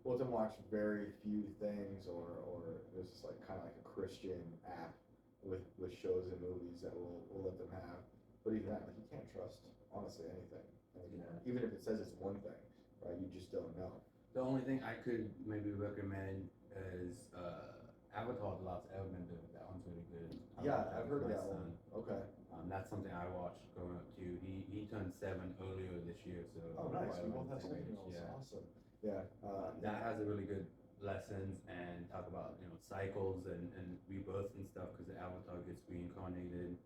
we'll then watch very few things, or there's just like kind of like a Christian app with shows and movies that we'll let them have. But even that, like you can't trust honestly anything anymore. Even if it says it's one thing, right? You just don't know. The only thing I could maybe recommend is Avatar: The Last Airbender. That one's really good. I've heard of that one. Okay. That's something I watched growing up too. He turned 7 earlier this year, so. Oh, nice. We both have 7-year-olds. Yeah. Awesome. Yeah. That has a really good lessons and talk about cycles and rebirth and stuff, because the Avatar gets reincarnated,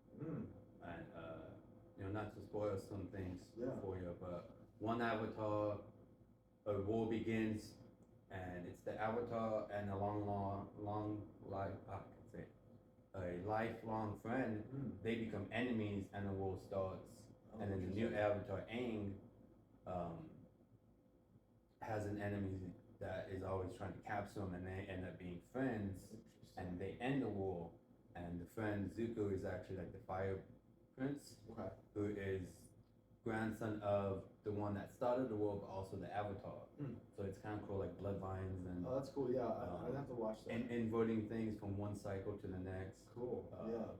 and not to spoil some things for you, but one Avatar, a war begins, and it's the Avatar and a lifelong friend. They become enemies, and the war starts. And then the new Avatar, Aang, has an enemy that is always trying to capture him, and they end up being friends, and they end the war. And the friend Zuko is actually like the Fire Prince, who is grandson of the one that started the war, but also the Avatar. So it's kind of cool, like bloodlines and. Oh, that's cool. Yeah, I'd have to watch that. And inverting things from one cycle to the next. Cool. Yeah,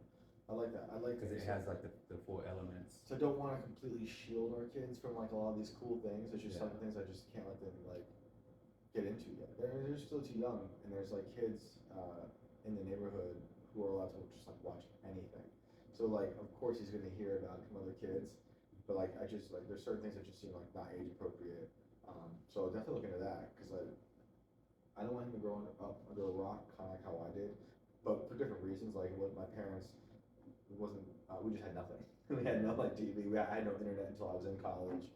I like that. Because it has like the 4 elements. So I don't want to completely shield our kids from like a lot of these cool things. There's just some things I just can't let them like get into yet. They're still too young, and there's like kids in the neighborhood who are allowed to just like watch anything. So like, of course he's gonna hear about it from other kids, but like I just like there's certain things that just seem like not age appropriate. So I'll definitely look into that, because I don't want him to grow up under a rock, kind of like how I did, but for different reasons. Like with my parents, we just had nothing. We had no like TV. I had no internet until I was in college,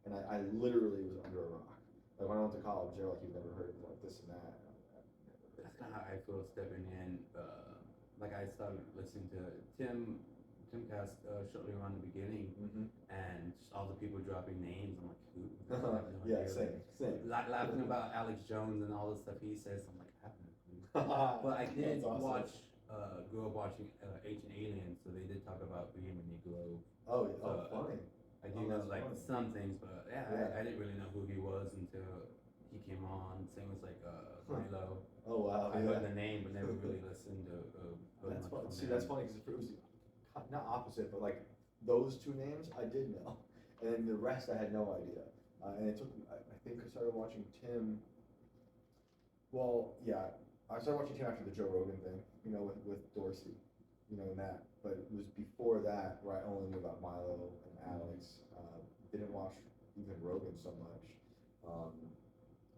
and I literally was under a rock. Like when I went to college, they're like, you've never heard of like this and that. That's kind of how I feel stepping in. Like I started listening to Timcast shortly around the beginning, and just all the people dropping names. I'm like, who? Yeah, same. Laughing about Alex Jones and all the stuff he says. I'm like, I have no clue. But I did That's awesome. grew up watching Ancient Aliens, so they did talk about William and Negro. Oh, So, funny. I do Oh, know that's like funny. some things, but yeah, Yeah. I didn't really know who he was until he came on. Same with like Milo. Oh wow. I Yeah. heard the name, but never really listened to heard That's much funny. from See, him. that's funny because it was not opposite, but like those two names I did know, and the rest I had no idea. And it took me. I think I started watching Tim. Well, yeah, I started watching Tim after the Joe Rogan thing, with Dorsey, and that. But it was before that where I only knew about Milo and Alex. Didn't watch even Rogan so much. Um,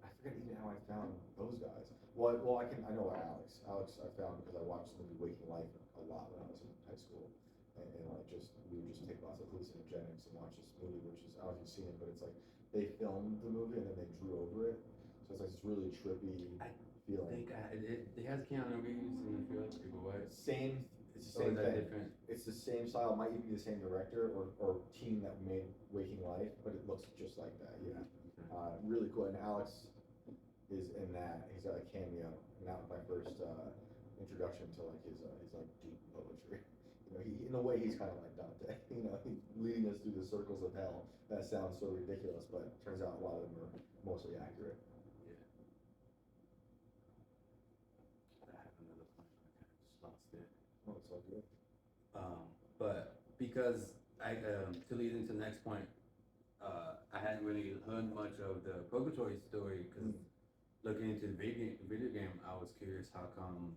I forget even how I found those guys. Well, I know Alex. Alex I found because I watched the movie Waking Life a lot when I was in high school, and we would just take lots of hallucinogenics and watch this movie, which is I don't know if you've seen it, but it's like they filmed the movie and then they drew over it, so it's like this really trippy feeling. It has Keanu Reeves and a few other people, right? Same. It's the Or same is that thing. different? It's the same style. It might even be the same director or team that made Waking Life, but it looks just like that. Yeah. Really cool. And Alex is in that. He's got a cameo, and that was my first introduction to like his like deep poetry. He in a way he's kind of like Dante. He's leading us through the circles of hell. That sounds so ridiculous, but turns out a lot of them are mostly accurate. Yeah. I have another point. I kind of just lost it. Oh, it's all good. But because to lead into the next point, I hadn't really heard much of the Purgatory story because looking into the video game, I was curious how come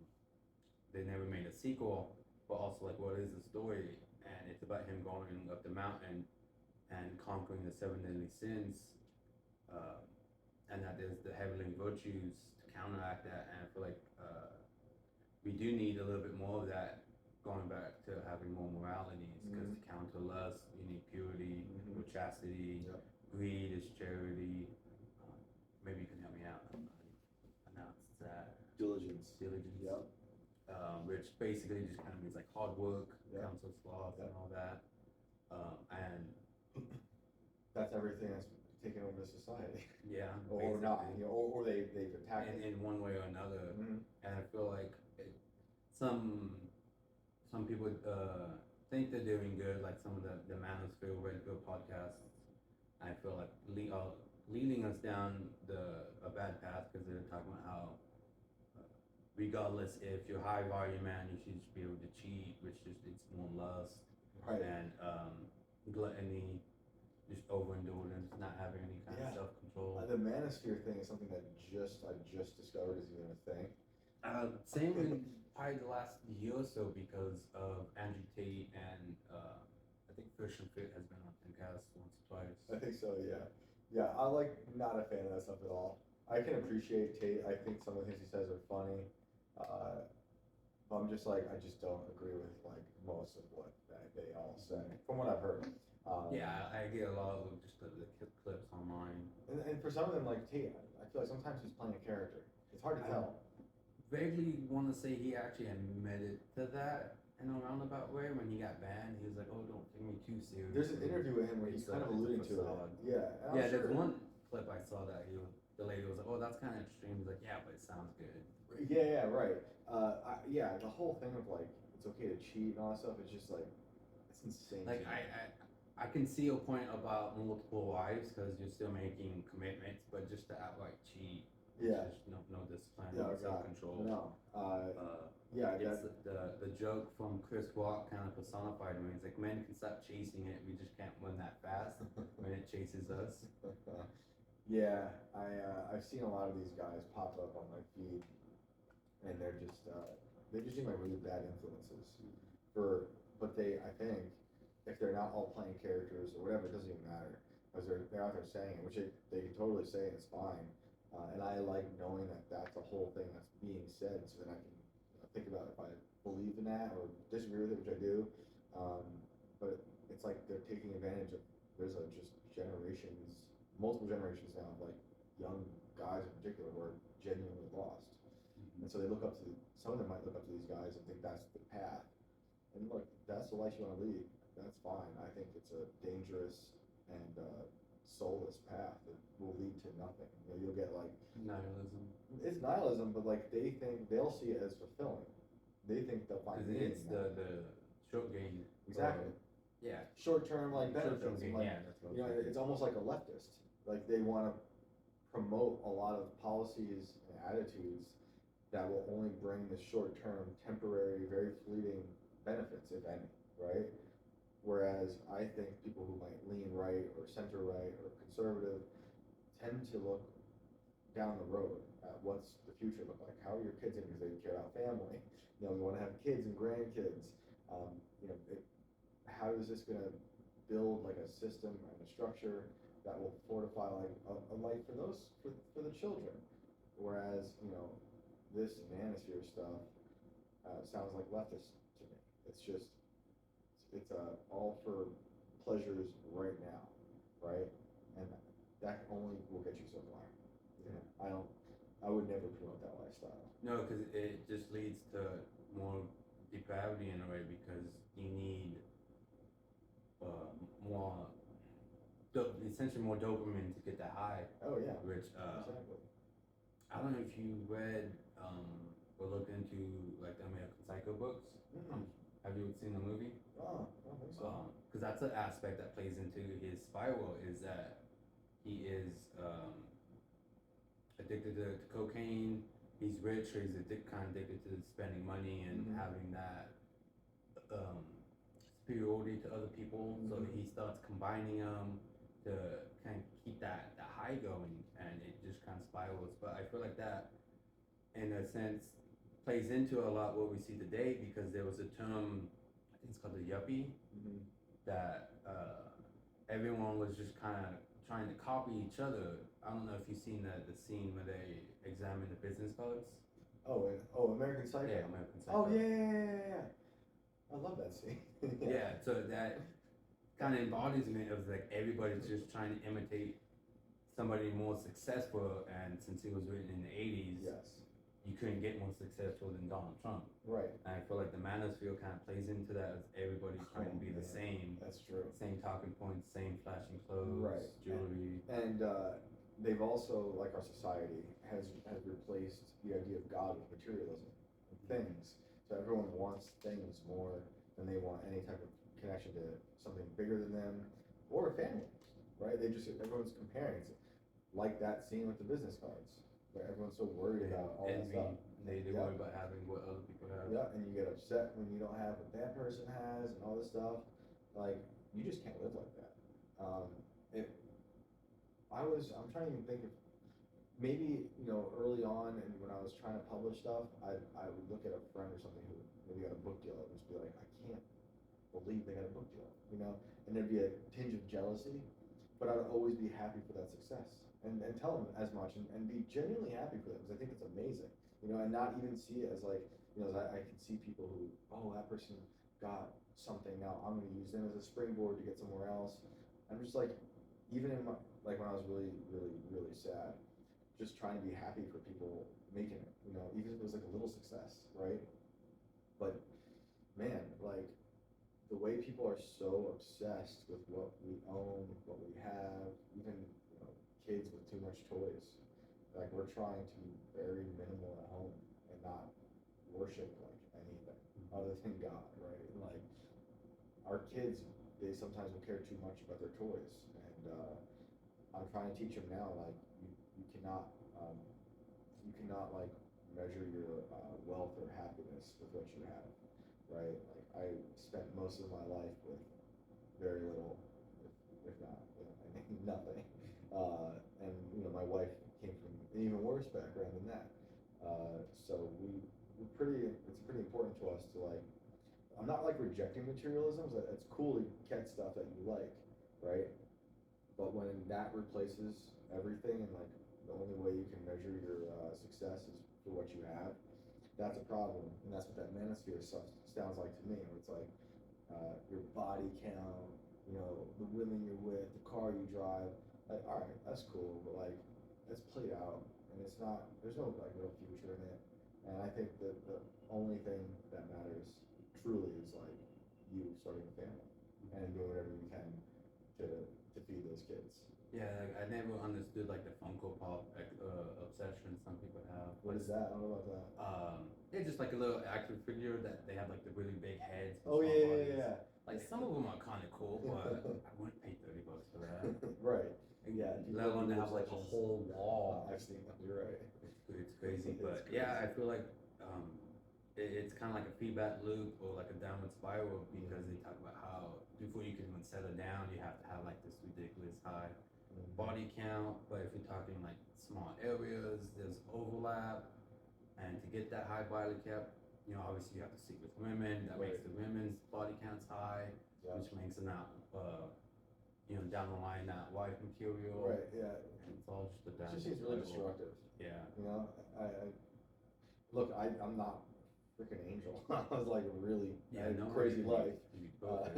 they never made a sequel, but also like what is the story? And it's about him going up the mountain and conquering the seven deadly sins, and that there's the heavenly virtues to counteract that. And I feel like we do need a little bit more of that. Going back to having more moralities, because to counter lust, you need purity, chastity. Yep. Greed is charity. Maybe you can help me out. Announce that. Diligence. Yep. Which basically just kind of means like hard work, Yep. counsel sloth, and all that. And that's everything that's taken over the society. Yeah. Or not, or they've attacked it. In one way or another. Mhm. And I feel like some people think they're doing good, like some of the Manosphere Red Pill podcasts. I feel like leading us down a bad path because they're talking about how regardless if you're high volume man, you should be able to cheat, which just it's more lust, Right. and gluttony, just overindulgence, not having any kind of self control. The manosphere thing is something that I just discovered is even a thing. Same in probably the last year or so because of Andrew Tate and I think Fish and Fit has been on podcast once or twice. I think so, yeah. Yeah, I not a fan of that stuff at all. I can appreciate Tate. I think some of the things he says are funny. But I'm just I just don't agree with most of what they all say, from what I've heard. Yeah, I get a lot of just the clips online. And for some of them, like Tate, I feel like sometimes he's playing a character. It's hard to tell. Vaguely want to say he actually admitted to that in a roundabout way when he got banned. He was like, "Oh, don't take me too seriously." There's an interview with him where he's kind of alluding to it. Yeah. Yeah, there's one clip I saw that the lady was like, "Oh, that's kind of extreme." He's like, "Yeah, but it sounds good." Yeah, right. The whole thing of it's okay to cheat and all that stuff. It's just it's insane. Like I can see your point about multiple wives because you're still making commitments, but just to outright cheat. Yeah. There's no discipline, no self-control. No. It's the joke from Chris Rock kind of personified me. It's like men can stop chasing it, we just can't run that fast when it chases us. Yeah, I've seen a lot of these guys pop up on my feed, and they just seem like really bad influences. But I think if they're not all playing characters or whatever, it doesn't even matter because they're out there saying it, which they can totally say and it's fine. And I like knowing that that's a whole thing that's being said, so that I can think about if I believe in that or disagree with it, which I do. But it's like they're taking advantage of. There's just multiple generations now of young guys in particular who are genuinely lost, and so they look up to. Some of them might look up to these guys and think that's the path. And look, that's the life you want to lead. That's fine. I think it's a dangerous and soulless path. will lead to nothing. You know, you'll get like Nihilism. it's nihilism, but like they'll see it as fulfilling. They think they'll find Because meaning it's in that. the short gain. Exactly. Yeah. Short term like Short-term benefits. gain, And, like, yeah, that's what I you was know, thinking. it's almost like a leftist. Like they want to promote a lot of policies and attitudes that will only bring the short term, temporary, very fleeting benefits, if any, right? Whereas I think people who might lean right or center right or conservative tend to look down the road at what's the future look like. How are your kids going because they care about family? You know, we want to have kids and grandkids. You know, how is this going to build like a system and a structure that will fortify like a life for the children? Whereas, you know, this manosphere stuff sounds like leftist to me. It's just it's all for pleasures right now, right? And that only will get you so far. You know, I would never promote that lifestyle. No, because it just leads to more depravity in a way because you need more, essentially more dopamine to get that high. Oh yeah. Which Exactly. I don't know if you read or looked into like the American Psycho books. Have you seen the movie? Oh, I don't think so. Because that's an aspect that plays into his spiral is that he is addicted to cocaine. He's rich, so he's kind of addicted to spending money and having that superiority to other people. So he starts combining them to kind of keep that high going, and it just kind of spirals. But I feel like that, in a sense, plays into a lot what we see today because there was a term, I think it's called the yuppie, that everyone was just kind of trying to copy each other. I don't know if you've seen the scene where they examine the business cards. American Psycho. Yeah, American Psycho. Oh yeah. I love that scene. Yeah, so that kind of embodiment of like everybody's just trying to imitate somebody more successful, and since it was written in the 80s, Yes. you couldn't get more successful than Donald Trump. Right. And I feel like the manosphere kind of plays into that as everybody's trying to be the same. That's true. Same talking points, same flashing clothes, Right. jewelry. And they've also, like our society, has replaced the idea of God with materialism, and things. So everyone wants things more than they want any type of connection to something bigger than them or a family, right? Everyone's comparing. It's like that scene with the business cards, where everyone's so worried about all that stuff. They worry about having what other people have. Yeah, and you get upset when you don't have what that person has and all this stuff. Like, you just can't live like that. I'm trying to even think of, maybe, you know, early on and when I was trying to publish stuff, I would look at a friend or something who maybe got a book deal and just be like, I can't believe they got a book deal, you know? And there'd be a tinge of jealousy, but I'd always be happy for that success and tell them as much and be genuinely happy for them because I think it's amazing, you know, and not even see it as like, you know, I can see people who, oh, that person got something, now I'm going to use them as a springboard to get somewhere else. I'm just like, even in my, like when I was really, really, really sad, just trying to be happy for people making it, you know, even if it was like a little success, right? But man, like the way people are so obsessed with what we own, what we have, even, you know, kids with too much toys. Like we're trying to be very minimal at home and not worship like anything other than God, right? Like our kids, they sometimes will care too much about their toys, and I'm trying to teach them now, like you cannot like measure your wealth or happiness with what you have, right? Like I spent most of my life with very little, if not, you know, nothing. And you know, my wife came from an even worse background than that. So it's pretty important to us to like, I'm not like rejecting materialism, it's cool to get stuff that you like, right? But when that replaces everything and like the only way you can measure your success is for what you have, that's a problem. And that's what that manosphere stuff sounds like to me, where it's like your body count, you know, the women you're with, the car you drive. Like, all right, that's cool, but like, it's played out, and it's not. There's no like real future in it. And I think that the only thing that matters truly is like you starting a family and doing whatever you can to feed those kids. Yeah, like I I never understood like the Funko Pop obsession some people have. What is that? I don't know about that. It's just like a little action figure that they have like the really big heads. And Oh small yeah, bodies. yeah. Like some of them are kind of cool, but I wouldn't pay $30 for that. Right. Yeah. Let alone they have like a whole wall. I've seen that. You're right. It's crazy, It's but crazy. yeah, I feel like it's kind of like a feedback loop or like a downward spiral because they talk about how before you can even settle down, you have to have like this ridiculous high body count. But if you're talking like small areas, there's overlap, and to get that high body count, obviously you have to sleep with women. That makes the women's body counts high, which makes them not, down the line not wife material. Right. Yeah. And it's all just a It just seems really destructive. Yeah. I'm not freaking angel. I was like really crazy really life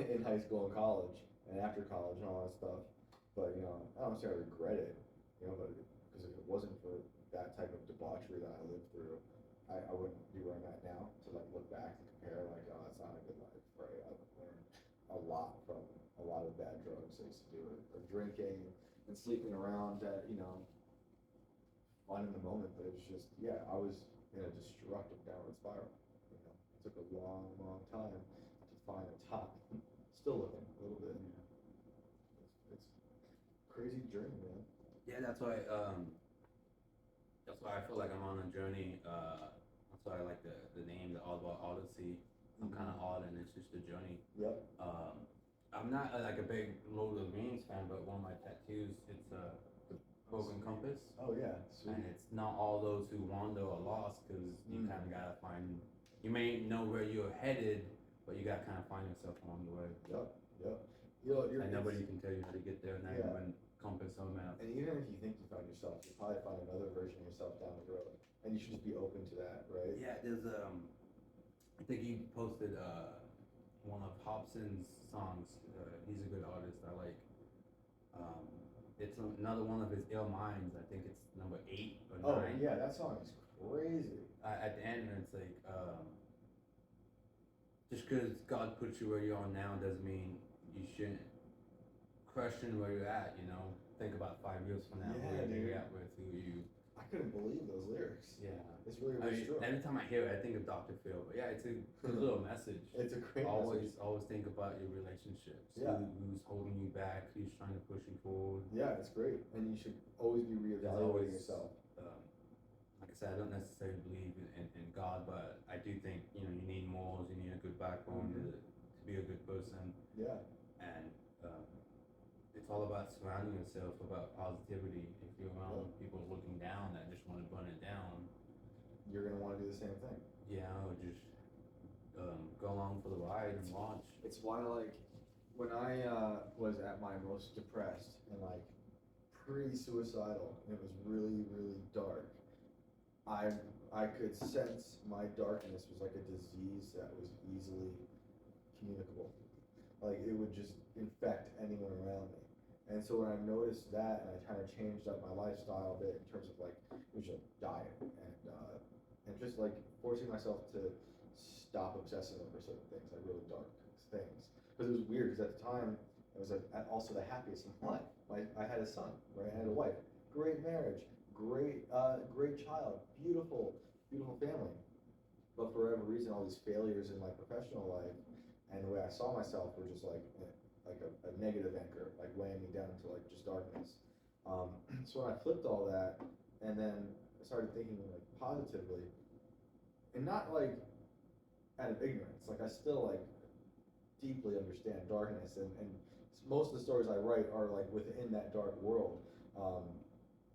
in high school and college and after college and all that stuff. But I don't say I regret it. But because if it wasn't for that type of debauchery that I lived through, I wouldn't be where I'm at now. To like look back and compare, like, oh, that's not a good life, right? I've learned a lot from a lot of bad drugs I used to do, or drinking and sleeping around. That fun in the moment, but it was just I was in a destructive downward spiral. It took a long, long time to find a top. Still looking a little bit. It's crazy journey, man. Yeah, that's why I feel like I'm on a journey. That's why I like the name, the Oddball Odyssey. I'm kind of odd, and it's just a journey. Yep. I'm not like a big Lord of the Rings fan, but one of my tattoos, it's a broken compass. Oh yeah, sweet. And it's not all those who wander are lost, because you kind of gotta find. You may know where you're headed, but you gotta kind of find yourself along the way. Yep. And nobody can tell you how to get there, not even compass or map. And even if you think you found yourself, you'll probably find another version of yourself down the road, and you should just be open to that, right? Yeah, there's I think he posted one of Hobson's songs. He's a good artist. I like. It's another one of his Ill Minds. I think it's number 8 or 9. Oh yeah, that song is crazy. At the end, it's like, just because God puts you where you are now doesn't mean you shouldn't question where you're at. Think about 5 years from now, where you're at with who you. I couldn't believe those lyrics. Yeah, it's really true. Every time I hear it, I think of Dr. Phil. But yeah, it's a good little message. It's a great message. message. Always think about your relationships. Yeah. Who's holding you back? Who's trying to push you forward? Yeah, it's great, and you should always be reevaluating yourself. Like I said, I don't necessarily believe in God, but I do think you need morals. You need a good backbone to be a good person. Yeah. And it's all about surrounding yourself, about positivity. If you're around people looking down that just want to burn it down, you're gonna want to do the same thing. Yeah, or just go along for the ride and watch. It's why, like, when I was at my most depressed and like pretty suicidal, and it was really, really dark, I could sense my darkness was like a disease that was easily communicable. Like it would just infect anyone around me. And so when I noticed that, and I kind of changed up my lifestyle a bit in terms of like, it was just diet and just like forcing myself to stop obsessing over certain things, like really dark things. Because it was weird, because at the time, it was like also the happiest in my life. I had a son, right? I had a wife, great marriage, great child, beautiful family. But for whatever reason, all these failures in my professional life and the way I saw myself were just like a negative anchor, like weighing me down into like just darkness. So when I flipped all that, and then I started thinking like positively, and not like out of ignorance, like I still like deeply understand darkness, and most of the stories I write are like within that dark world.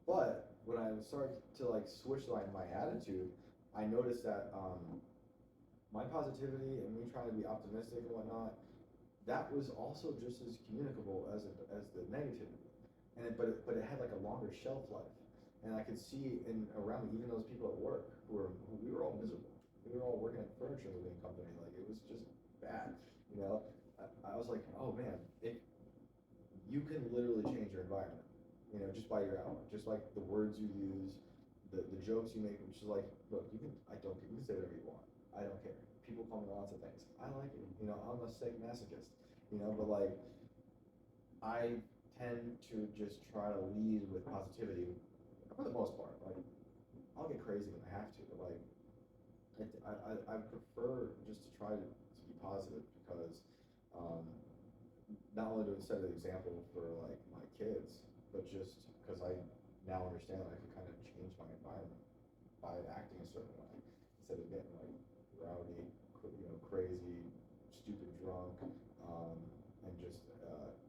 But when I started to like switch my attitude, I noticed that my positivity and me trying to be optimistic and whatnot, that was also just as communicable as the negativity, but it had like a longer shelf life, and I could see around me, even those people at work who we were all miserable. We were all working at a furniture moving company, like it was just bad, I was like, oh man, you can literally change your environment, just by your outlook, just like the words you use, the jokes you make, which is like, look, you can say whatever you want. I don't care. People call me lots of things. I like it. I'm a sick masochist. But like, I tend to just try to lead with positivity for the most part. Like, I'll get crazy when I have to, but like, I prefer just to try to be positive because not only to set an example for like my kids, but just because I now understand I can kind of change my environment by acting a certain way instead of getting like rowdy, crazy, stupid drunk, and just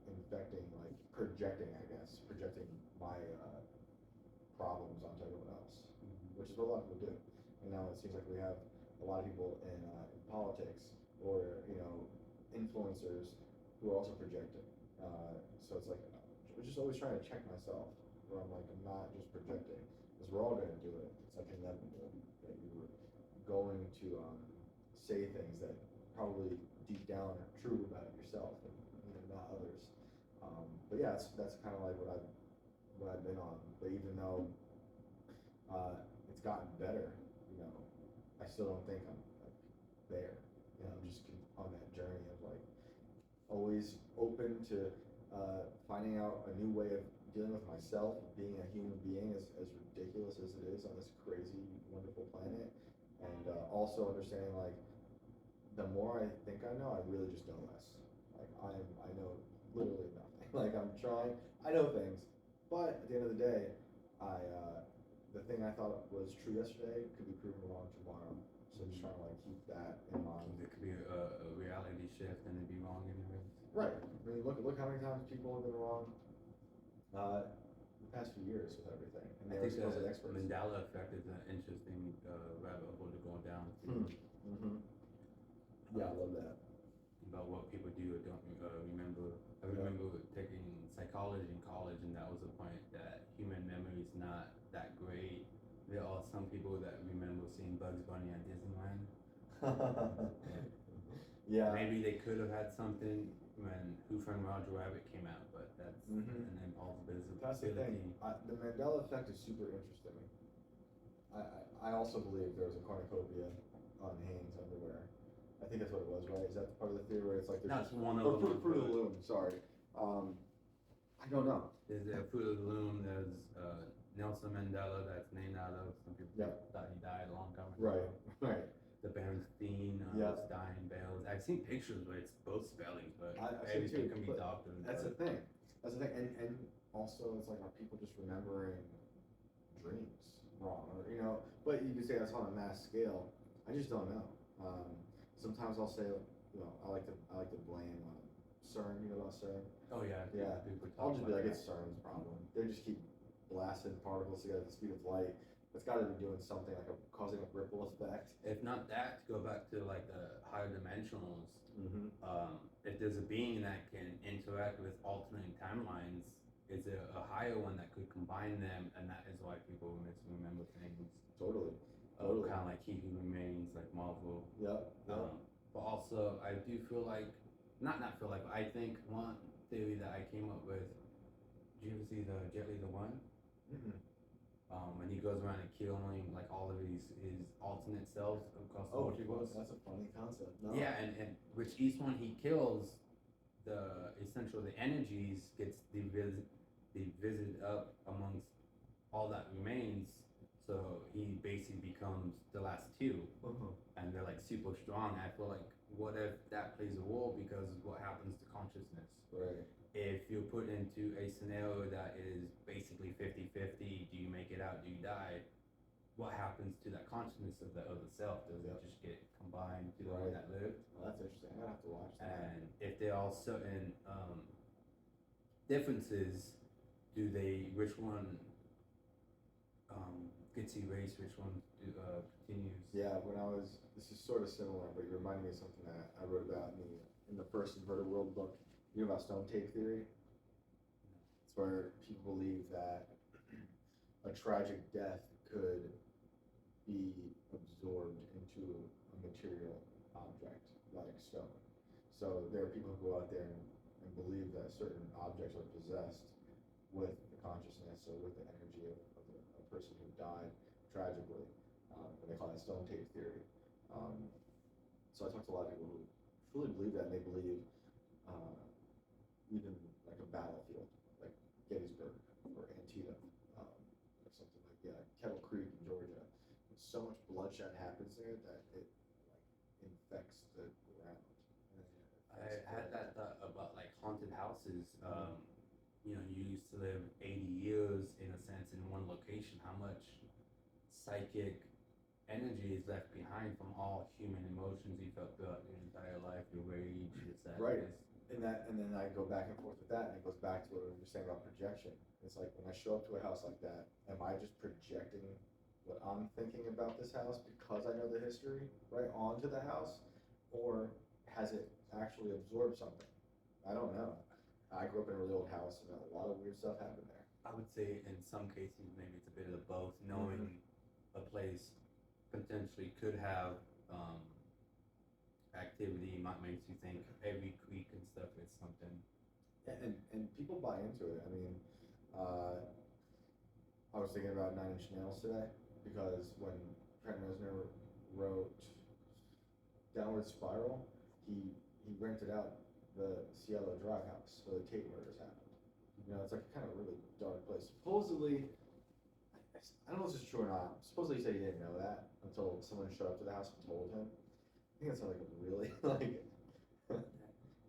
infecting, like projecting my problems onto everyone else, which is what a lot of people do. And now it seems like we have a lot of people in politics or influencers who are also projecting. So it's like I'm just always trying to check myself, where I'm like I'm not just projecting, because we're all going to do it. It's like inevitable that you're going to say things that probably deep down are true about yourself and not others. But yeah, that's kind of like what I've been on. But even though it's gotten better, I still don't think I'm like there. I'm just on that journey of like always open to finding out a new way of dealing with myself, being a human being, as ridiculous as it is on this crazy, wonderful planet, and also understanding like the more I think I know, I really just know less. Like I know literally nothing. Like I'm trying, I know things, but at the end of the day, the thing I thought was true yesterday could be proven wrong tomorrow. So just trying to like keep that in mind. It could be a reality shift and it'd be wrong anyways. Right. I mean, look how many times people have been wrong the past few years with everything, and I they're think supposed the experts. Mandela effect is an interesting rabbit hole to go down to. Yeah, I love that. About what people do or don't remember. I remember taking psychology in college, and that was the point that human memory is not that great. There are some people that remember seeing Bugs Bunny at Disneyland. Yeah. Maybe they could have had something when Who Framed Roger Rabbit came out, but that's an impulse business. That's the thing. The Mandela effect is super interesting. I also believe there was a cornucopia on Hanes underwear. I think that's what it was, right? Is that part of the theory where it's like there's just one of them. Fruit of the Loom, sorry. I don't know. There's a Fruit of the Loom, there's Nelson Mandela that's named out of, some people thought he died a long time ago. Right. The Berenstain, dying Bales. I've seen pictures where it's both spellings, but everything can be doctored. That's the thing. And also it's like, are people just remembering dreams wrong? Or, but you can say that's on a mass scale. I just don't know. Sometimes I'll say, I like to blame CERN. You know about CERN? Oh yeah. I'll just be like, it's CERN's problem. They just keep blasting particles together at the speed of light. It's got to be doing something like causing a ripple effect. If not that, to go back to like the higher dimensionals. If there's a being that can interact with alternating timelines, is there a higher one that could combine them, and that is why people misremember things. Totally. Kind of like He Who Remains, like Marvel. But also, I do feel like, not feel like, but I think one theory that I came up with. Did you ever see the Jet Li the One? When he goes around and killing like all of his alternate selves across the multiverse. That's a funny concept. No. Yeah, and which each one he kills, the energies gets divisited up amongst all that remains. So he basically becomes the last two, and they're like super strong. I feel like, what if that plays a role, because what happens to consciousness? Right. If you're put into a scenario that is basically 50-50, do you make it out, do you die? What happens to that consciousness of the other self? Does it just get combined to the one that lived? Well, that's interesting. I'm gonna have to watch that. And if there are certain differences, which one gets erased, which one continues? Yeah, this is sort of similar, but you reminded me of something that I wrote about in the first Inverted World book. You know about stone tape theory? It's where people believe that a tragic death could be absorbed into a material object like stone. So there are people who go out there and believe that certain objects are possessed with the consciousness or with the energy of a person who died tragically, and they call that stone tape theory. So I talked to a lot of people who truly believe that, and they believe even like a battlefield, like so much bloodshed happens there that it like infects the ground. And I had that thought about like haunted houses. You know, you used to live 80 years in a sense in one location. How much psychic energy is left behind from all human emotions you felt throughout your entire life, your rage, your sadness. Right. And then I go back and forth with that, and it goes back to what we were saying about projection. It's like when I show up to a house like that, am I just projecting what I'm thinking about this house because I know the history, right, onto the house, or has it actually absorbed something? I don't know. I grew up in a really old house, and a lot of weird stuff happened there. I would say in some cases maybe it's a bit of both. Knowing a place potentially could have activity might makes you think every creek and stuff is something. Yeah, and people buy into it. I mean, I was thinking about Nine Inch Nails today because when Trent Reznor wrote Downward Spiral, he rented out the Cielo Drive house where the Tate murders happened. You know, it's like kind of a really dark place. Supposedly, I don't know if this is true or not. Supposedly he said he didn't know that until someone showed up to the house and told him. I think that's like a really like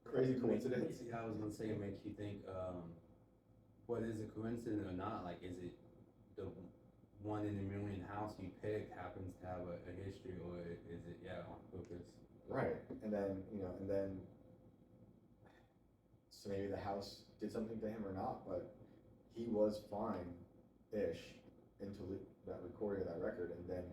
crazy coincidence. I was gonna say it makes you think, what is a coincidence or not? Like, is it the one in a million house you picked happens to have a history, or is it on purpose? Right, and then so maybe the house did something to him or not, but he was fine-ish until that recording of that record, and then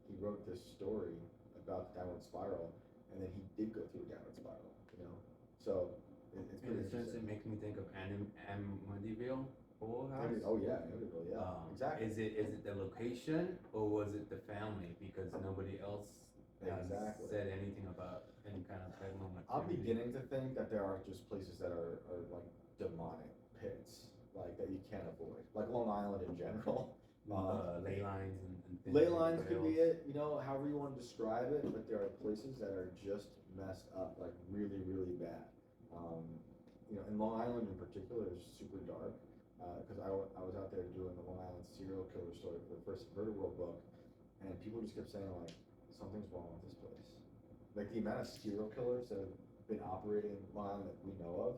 he wrote this story about the downward spiral, and then he did go through a downward spiral, you know? So it's pretty interesting. It makes me think of Amityville Horror House. Oh yeah, Amityville, yeah, exactly. Is it the location or was it the family? Because nobody else has said anything about any kind of paranormal activity. I'm beginning to think that there are just places that are like demonic pits, like that you can't avoid, like Long Island in general. Ley lines and things. Ley lines could be it, you know, however you want to describe it, but there are places that are just messed up, like really, really bad. You know, and Long Island in particular is super dark, because I was out there doing the Long Island serial killer story for the first Inverted World book, and people just kept saying, like, something's wrong with this place. Like, the amount of serial killers that have been operating in Long Island that we know of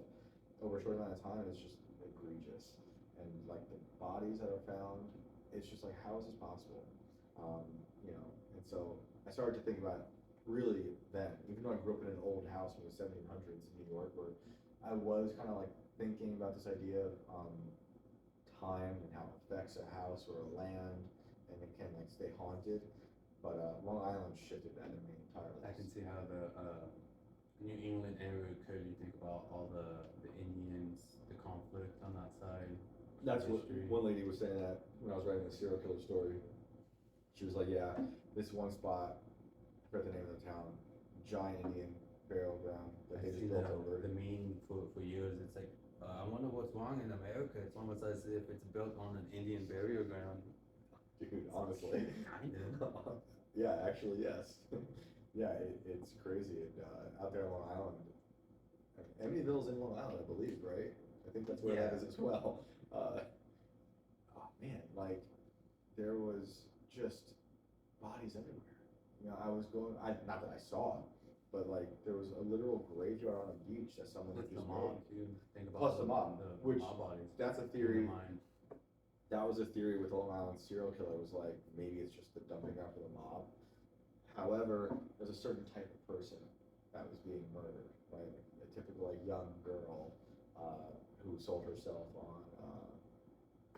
over a short amount of time is just egregious. And, like, the bodies that are found, it's just like, how is this possible? You know, and so I started to think about really then, even though I grew up in an old house from the 1700s in New York, where I was kind of like thinking about this idea of time and how it affects a house or a land, and it can like stay haunted. But Long Island shifted that in me entirely. I can see how the New England area could. You think about all the Indians, the conflict on that side. That's what one lady was saying that when I was writing the serial killer story. She was like, yeah, this one spot, I forgot the name of the town, giant Indian burial ground that they just built over. The meme for years, it's like, I wonder what's wrong in America. It's almost as if it's built on an Indian burial ground. Dude, honestly. Kind of. Yeah, actually, yes. Yeah, it's crazy. And, out there on Long Island, Amityville's in Long Island, I believe, right? I think that's where that is as well. Oh man, like there was just bodies everywhere. You know, I was going, not that I saw it, but like there was a literal graveyard on a beach that someone had just made. Plus the mob, which mob bodies. That's a theory. That was a theory with Long Island serial killer. Was like maybe it's just the dumping ground for the mob. However, there's a certain type of person that was being murdered, right? A typical like young girl who sold herself on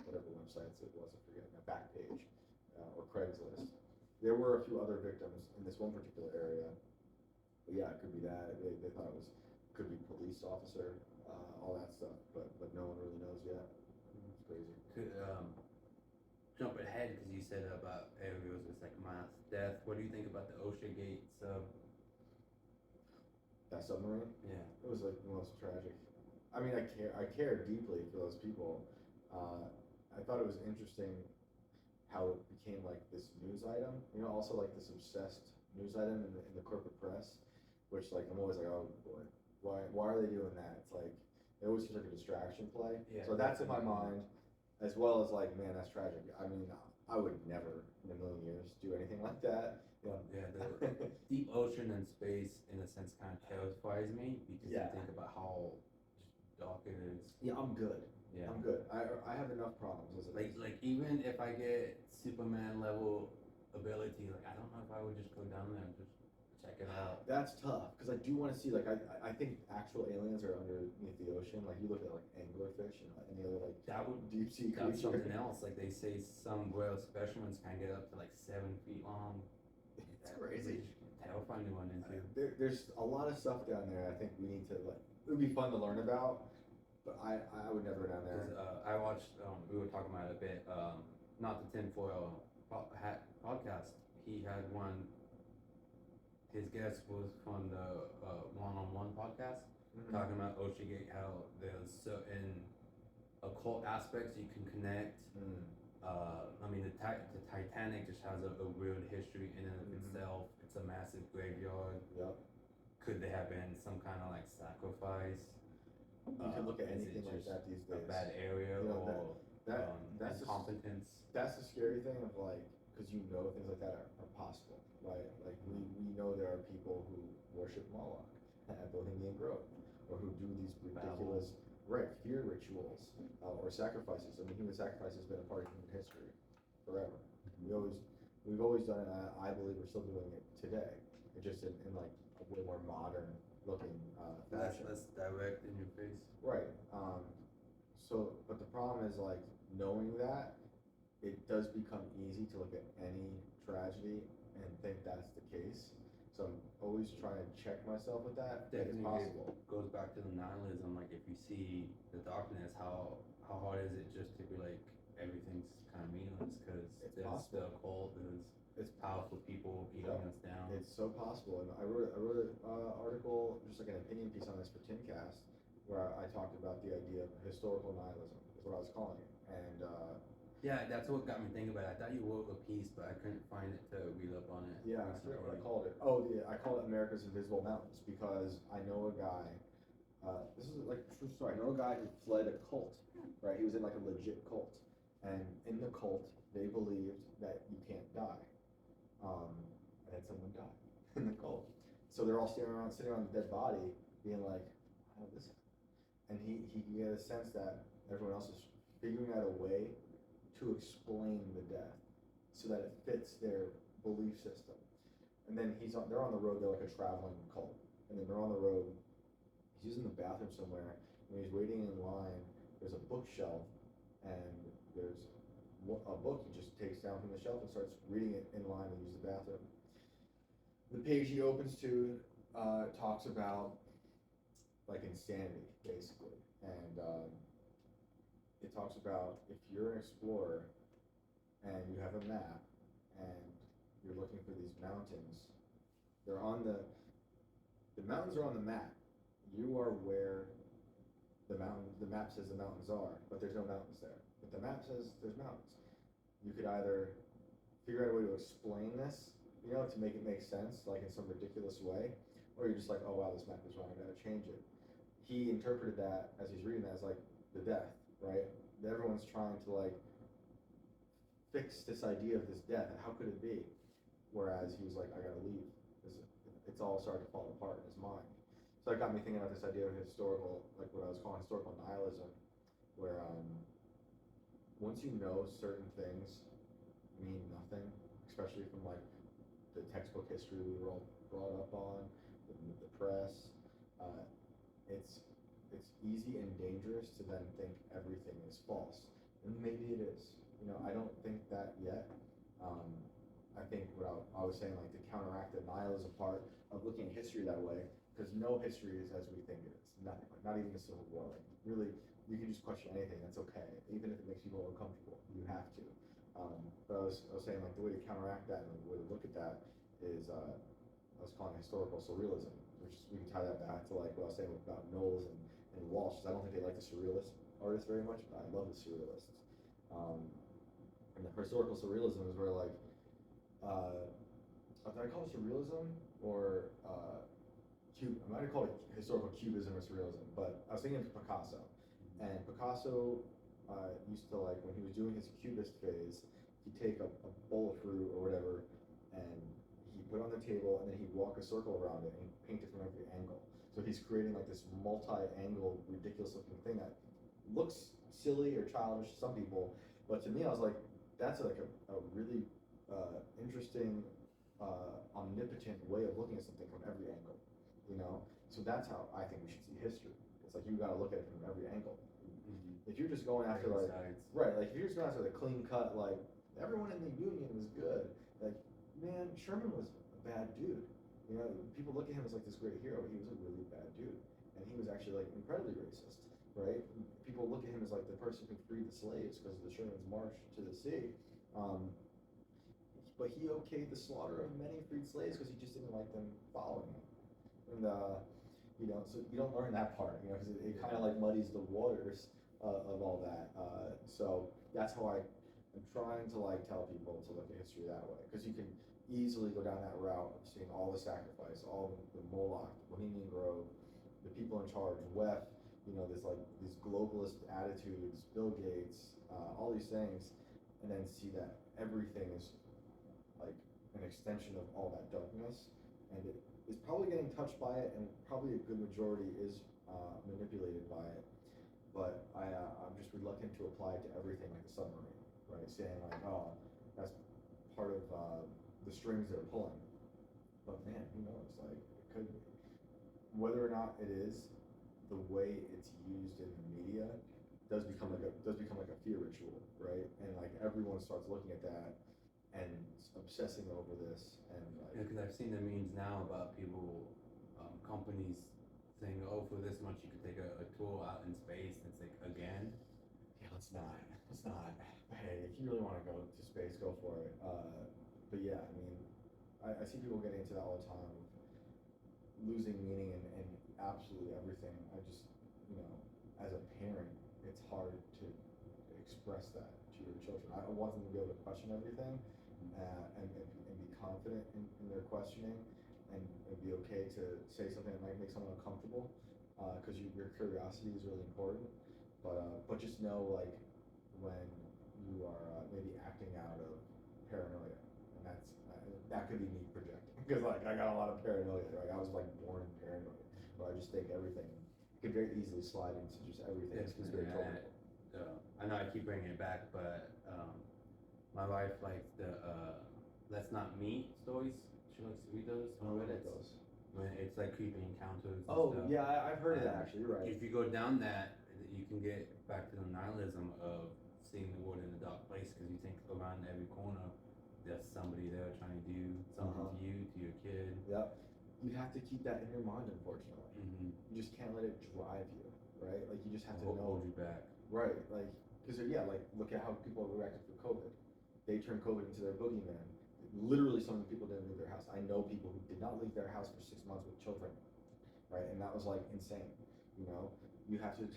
whatever websites it was, I'm forgetting, a Backpage or Craigslist. There were a few other victims in this one particular area, but yeah, it could be that. They thought it could be police officer, all that stuff, but no one really knows yet. It's crazy. Could jump ahead because you said about areas with like mass death. What do you think about the Ocean Gate sub? That submarine? Yeah. It was like the most tragic. I mean, I care deeply for those people. I thought it was interesting how it became like this news item, you know, also like this obsessed news item in the corporate press, which like, I'm always like, oh boy, why are they doing that? It's like, it always feels like a distraction play. Yeah, so that's in my mind, as well as like, man, that's tragic. I mean, I would never in a million years do anything like that. You know? Yeah, the deep ocean and space, in a sense, kind of terrifies me because Yeah. you think about how just dark it is. Yeah, I'm good. Yeah. I'm good. I have enough problems as it is. Like even if I get Superman level ability, like I don't know if I would just go down there and just check it out. That's tough because I do want to see, like, I think actual aliens are underneath the ocean. Like you look at like anglerfish and any other like That would deep sea That's creature. something else. Like they say, some whale specimens can get up to like 7 feet long. It's That crazy. would be terrifying to run into. There's a lot of stuff down there. I think we need to like. It would be fun to learn about, but I would never go down there. I watched. We were talking about it a bit. Not the tinfoil podcast. He had one. His guest was from the one-on-one podcast, talking about Oceangate, how there's certain occult aspects you can connect. I mean, the Titanic just has a weird history in and of itself. It's a massive graveyard. Yep. Could there have been some kind of like sacrifice? You could look at Is anything it like just that these a days. bad area, You know, or that's the incompetence? That's the scary thing of like, because you know things like that are possible, right? Like we know there are people who worship Moloch at Bohemian Grove, or who do these ridiculous fear rituals or sacrifices. I mean, human sacrifice has been a part of human history forever. We've always done it. And I believe we're still doing it today. It's just in like a way more modern looking fashion. Less direct in your face. Right. But the problem is like knowing that it does become easy to look at any tragedy and think that's the case. So I'm always trying to check myself with that. It's possible. It goes back to the nihilism. Like if you see the darkness, how hard is it just to be like everything's kind of meaningless because there's the occult, there's powerful people eating us down. It's so possible, and I wrote an article, just like an opinion piece on this for Timcast, where I talked about the idea of historical nihilism, is what I was calling it, and yeah, that's what got me thinking about it. I thought you wrote a piece, but I couldn't find it to read up on it. Yeah, I forget what I called it. Oh, yeah, I call it America's Invisible Mountains because I know a guy. This is like a true story. I know a guy who fled a cult, right? He was in like a legit cult, and in the cult, they believed that you can't die. And then someone died in the cult. So they're all sitting around the dead body, being like, "How did this happen?" And he had a sense that everyone else is figuring out a way to explain the death so that it fits their belief system. And then they're on the road, they're like a traveling cult. And then they're on the road, he's using the bathroom somewhere, and he's waiting in line, there's a bookshelf, and there's a book he just takes down from the shelf and starts reading it in line to use the bathroom. The page he opens to talks about like insanity, basically. And it talks about if you're an explorer and you have a map and you're looking for these mountains, the mountains are on the map. You are where the map says the mountains are, but there's no mountains there. But the map says there's mountains. You could either figure out a way to explain this, to make it make sense, like in some ridiculous way, or you're just like, oh wow, this map is wrong, I gotta change it. He interpreted that as he's reading that as like the death, right? Everyone's trying to like fix this idea of this death. How could it be? Whereas he was like, I gotta leave. It's all starting to fall apart in his mind. So that got me thinking about this idea of historical, like what I was calling historical nihilism, where once you know certain things mean nothing, especially from like the textbook history we were all brought up on, the press, it's easy and dangerous to then think everything is false. And maybe it is. I don't think that yet. I think what I was saying, like to counteract the nihilism part of looking at history that way, because no history is as we think it is. Nothing. Like, not even the Civil War. Like, really, you can just question anything. That's okay, even if it makes people uncomfortable. You have to. But I was saying, like the way to counteract that and the way to look at that is I was calling historical surrealism, which we can tie that back to like what I was saying about Knowles and Walsh. I don't think they like the surrealist artists very much, but I love the surrealists. And the historical surrealism is where like, did I call it surrealism or I might have called it historical cubism or surrealism, but I was thinking of Picasso. And Picasso used to like, when he was doing his cubist phase, he'd take a bowl of fruit or whatever, and he'd put it on the table, and then he'd walk a circle around it and paint it from every angle. So he's creating like this multi-angle, ridiculous-looking thing that looks silly or childish to some people, but to me, I was like, that's like a really interesting, omnipotent way of looking at something from every angle, you know? So that's how I think we should see history. It's like you gotta look at it from every angle. If you're just going after like, right, like if you're just going after the clean cut, like everyone in the Union was good, like man, Sherman was a bad dude. You know, people look at him as like this great hero, but he was a really bad dude, and he was actually like incredibly racist, right? People look at him as like the person who freed the slaves because of the Sherman's March to the sea, but he okayed the slaughter of many freed slaves because he just didn't like them following him, and you know, so you don't learn that part, you know, because it kind of like muddies the waters of all that. So that's how I'm trying to like tell people to look at history that way, because you can easily go down that route of seeing all the sacrifice, all the Moloch, the Bohemian Grove, the people in charge, WEF, you know, this like these globalist attitudes, Bill Gates, all these things, and then see that everything is like an extension of all that darkness, and it is probably getting touched by it, and probably a good majority is manipulated by it. But I'm just reluctant to apply it to everything, like the submarine, right? Saying like, oh, that's part of the strings they're pulling. But man, who knows? Like, it could be. Whether or not it is, the way it's used in the media does become like a fear ritual, right? And like everyone starts looking at that and obsessing over this, and like, Yeah, because I've seen the memes now about people, companies saying, oh, for this much you could take a tour out in space, and it's like, again? yeah, let's not. Hey, if you really want to go to space, go for it. But yeah, I mean, I see people getting into that all the time, losing meaning in absolutely everything. I just, you know, as a parent, it's hard to express that to your children. I want them to be able to question everything, and be confident in their questioning, and be okay to say something that might make someone uncomfortable, because your curiosity is really important. But just know, like, when you are maybe acting out of paranoia, and that could be me projecting, because like I got a lot of paranoia, right? I was like born paranoid, where I just think everything could very easily slide into just everything. It's conspiratorial. I know I keep bringing it back, but my wife likes the Let's Not Meet stories. She likes to read those on Reddit. When it's like creepy encounters. Oh, and stuff. yeah, I've heard of that actually. You're right. If you go down that, you can get back to the nihilism of seeing the world in a dark place, because you think around every corner there's somebody there trying to do something to you, to your kid. Yep. You have to keep that in your mind, unfortunately. You just can't let it drive you, right? Like, you just have to know. Hold you back. Right, like, because yeah, like, look at how people reacted for COVID. They turned COVID into their boogeyman. Literally, some of the people didn't leave their house. I know people who did not leave their house for 6 months with children, right? And that was like insane. You know, you have to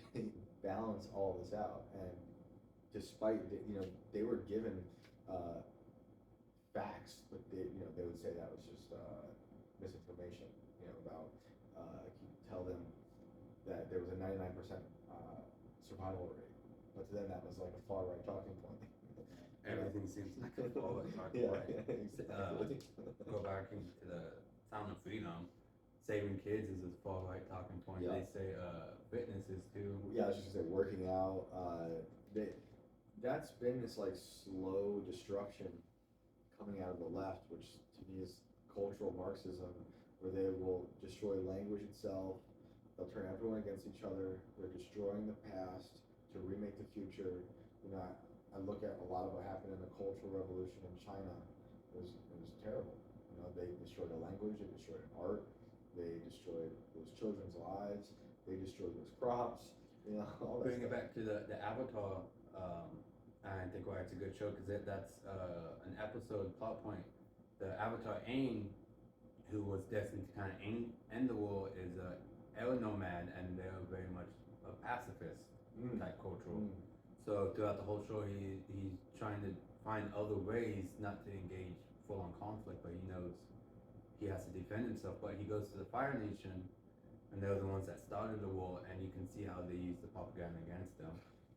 balance all this out. And despite you know, they were given facts, but they would say that was just misinformation. You know, about you tell them that there was a 99% survival rate, but to them that was like a far right talking point. Everything seems like a far right talking point. Exactly. Go back into the Sound of Freedom. Saving kids is a far right talking point. Yeah. They say fitness is too. Yeah, I was just gonna say working out. That's been this like slow destruction coming out of the left, which to me is cultural Marxism, where they will destroy language itself. They'll turn everyone against each other. They're destroying the past to remake the future. You know, I look at a lot of what happened in the Cultural Revolution in China. It was terrible. You know, they destroyed the language. They destroyed art. They destroyed those children's lives. They destroyed those crops. You know, all that. Bring it back to the Avatar. I think why it's a good show, because that's an episode plot point. The Avatar Aang, who was destined to kind of end the war, is a air nomad, and they're very much a pacifist type cultural. So throughout the whole show, he's trying to find other ways not to engage full-on conflict, but he knows he has to defend himself. But he goes to the Fire Nation, and they're the ones that started the war, and you can see how they use the propaganda against them,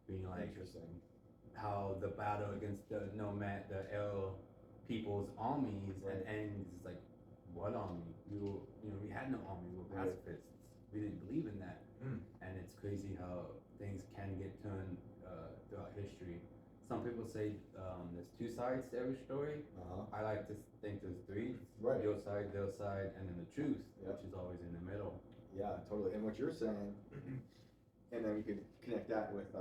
being like, interesting. how the battle against the nomad, the L people's armies, Right. and it's like, what army? We had no army. We were Right. pacifists. We didn't believe in that. Mm. And it's crazy how things can get turned throughout history. Some people say there's two sides to every story. Uh-huh. I like to think there's three. Right. Your side, their side, and then the truth, Yep. which is always in the middle. Yeah, totally. And what you're saying, and then we could connect that with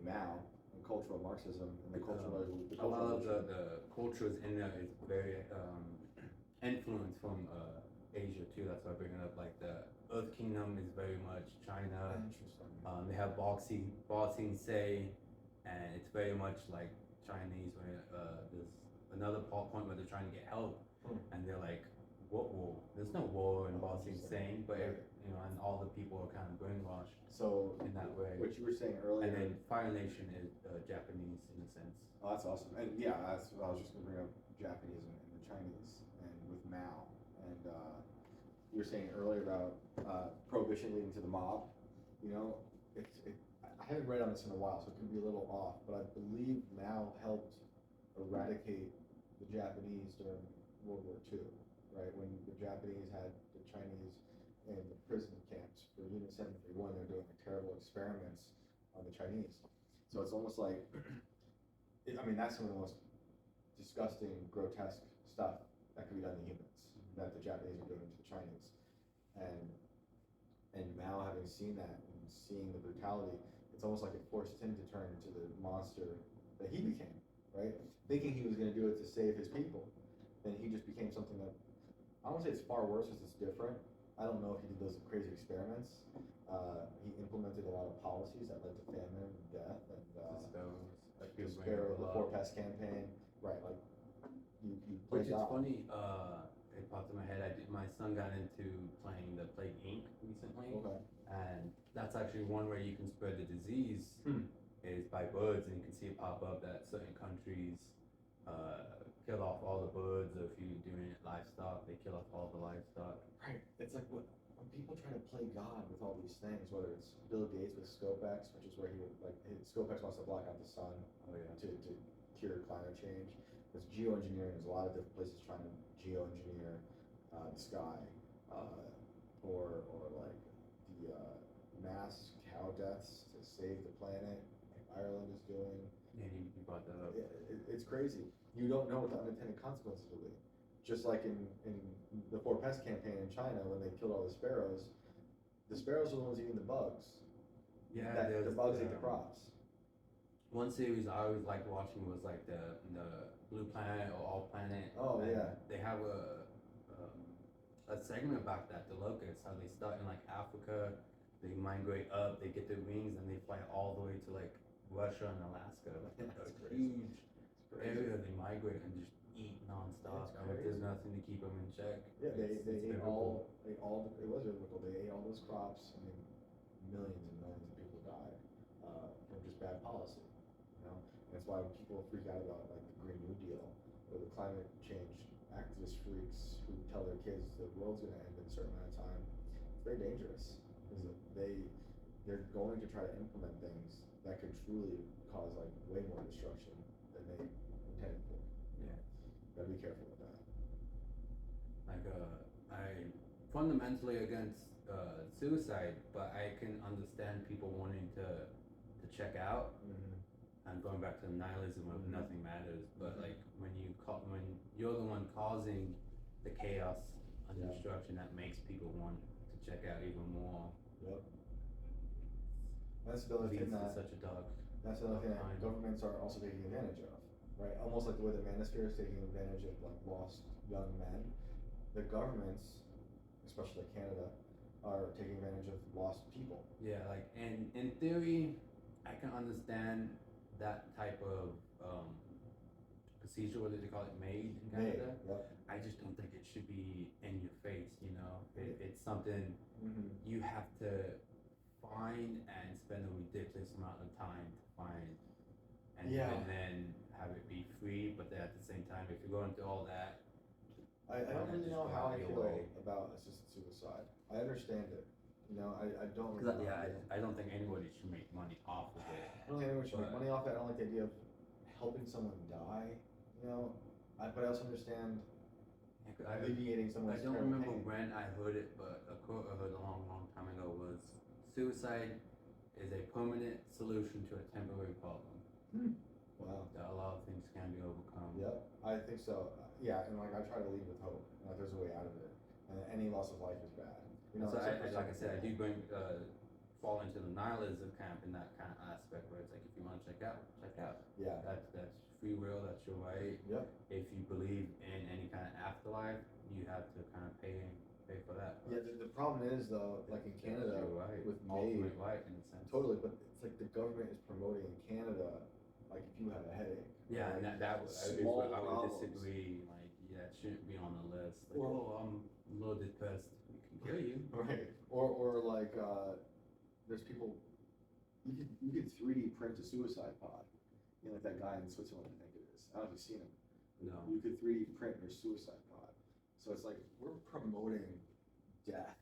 Mao and cultural Marxism and the cultural. A lot of the cultures in there is very influenced from Asia too. That's why I bring it up. Like the Earth Kingdom is very much China. Interesting. They have Boxing Say, and it's very much like Chinese. Where there's another point where they're trying to get help, and they're like, "What war? There's no war in Boxing Say," but and all the people are kind of brainwashed. So in that way, what you were saying earlier, and then Fire Nation is Japanese in a sense. Oh, that's awesome. And yeah, that's what I was just gonna bring up Japanese and the Chinese and with Mao. And you were saying earlier about prohibition leading to the mob. You know, I haven't read on this in a while, so it could be a little off, but I believe Mao helped eradicate the Japanese during World War II, right? When the Japanese had the Chinese in the prison camps for Unit 731, they're doing terrible experiments on the Chinese. So it's almost like, I mean, that's some of the most disgusting, grotesque stuff that can be done to humans that the Japanese are doing to the Chinese. And Mao, having seen that and seeing the brutality, it's almost like it forced him to turn into the monster that he became, right? Thinking he was going to do it to save his people, then he just became something that, I don't want to say it's far worse, it's different. I don't know if he did those crazy experiments. He implemented a lot of policies that led to famine and death, and the Sparrow, the Four Pass campaign, right? Like you Which is God. funny. It popped in my head. My son got into playing the Plague Inc. recently, and that's actually one way you can spread the disease is by birds, and you can see it pop up that certain countries kill off all the birds, or if you're doing it livestock, they kill off all the livestock. Right. It's like when people try to play God with all these things, whether it's Bill Gates with Scopex, which is where he would Scopex wants to block out the sun to cure climate change. There's geoengineering. There's a lot of different places trying to geoengineer the sky, or like the mass cow deaths to save the planet, like Ireland is doing. Yeah, you brought that up. It's crazy. You don't know what the unintended consequences will be. Just like in the Four Pest campaign in China, when they killed all the sparrows are the ones eating the bugs. Yeah, the bugs eat the crops. One series I always liked watching was like the Blue Planet or All Planet. Oh yeah. They have a segment about that, the locusts, how they start in like Africa, they migrate up, they get their wings, and they fly all the way to like Russia and Alaska. That's a crazy. huge area they migrate and just eat nonstop. There's nothing to keep them in check. Yeah, they ate all. It was biblical. They ate all those crops, and millions and millions of people died from just bad policy. You know, and that's why when people freak out about like the Green New Deal or the climate change activist freaks who tell their kids the world's going to end in a certain amount of time, it's very dangerous because they're going to try to implement things that could truly cause like way more destruction than they intended for. Yeah. Gotta be careful with that. Like I fundamentally against suicide, but I can understand people wanting to check out. And going back to the nihilism of nothing matters, but like when you're the one causing the chaos and destruction, that makes people want to check out even more. Yep. That's the other thing That's another thing that governments are also taking advantage of, right? Almost like the way the manosphere is taking advantage of like lost young men. The governments, especially Canada, are taking advantage of lost people. Yeah, like and in theory, I can understand that type of procedure, what did they call it, made in Canada? Yep. I just don't think it should be in your face, you know? It's something you have to find and spend a ridiculous amount of time to find, and then have it be free, but then at the same time, if you're going through all that, I don't really know how I feel about assisted suicide. I understand it. You know, I don't really I don't think anybody should make money off of it. don't think anyone should make But- money off it. I don't like the idea of helping someone die. You know, but I also understand alleviating I someone's don't terrible remember pain. when I heard it, but a quote I heard a long, long time ago was, "Suicide is a permanent solution to a temporary problem." Wow. That a lot of things can be overcome. Yep, I think so. Yeah, and like I try to lead with hope. Like there's a way out of it, and any loss of life is bad. You know, So except for like I some said, I do people. fall into the nihilism camp in that kind of aspect where it's like, if you want to check out, check out. Yeah. That's free will. That's your right. Yep. If you believe in any kind of afterlife, you have to kind of pay for that. Yeah. The problem is though, like in That's Canada, your right. with ultimate MAID, right in a sense. totally. But it's like the government is promoting in Canada, like if you have a headache. Yeah, right? and that is Small where I would problems. disagree. Like, that shouldn't be on the list. Like, Well- I'm a little depressed. We can kill you. Right. Or like there's people you could 3D print a suicide pod. You know, like that guy in Switzerland, I think it is. I don't know if you've seen him. No. You could 3D print your suicide pod. So it's like we're promoting death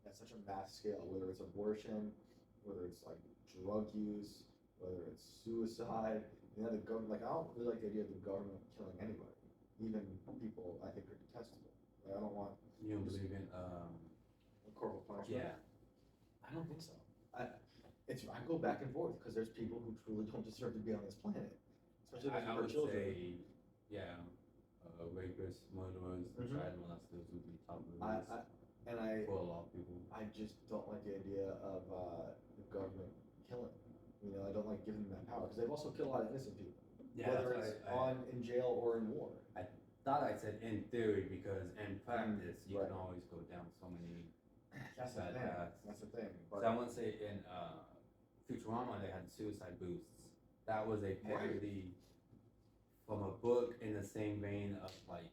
at such a mass scale, whether it's abortion, whether it's like drug use, whether it's suicide. You know, the government, like I don't really like the idea of the government killing anybody. Even people I think are detestable. Like, I don't want You don't believe in corporal punishment. yeah. I don't think so. I go back and forth because there's people who truly don't deserve to be on this planet, especially I for would children. say, yeah, rapists, murderers, Mhm. child molesters would be top of the I, list I for a lot of people. I just don't like the idea of the government killing. You know, I don't like giving them that power because they've also killed a lot of innocent people, whether it's in jail or in war. Thought I said in theory because in practice you right. can always go down so many That's the bad thing. paths. That's the thing. But So I want to say in Futurama they had suicide boosts. That was a parody from a book in the same vein of like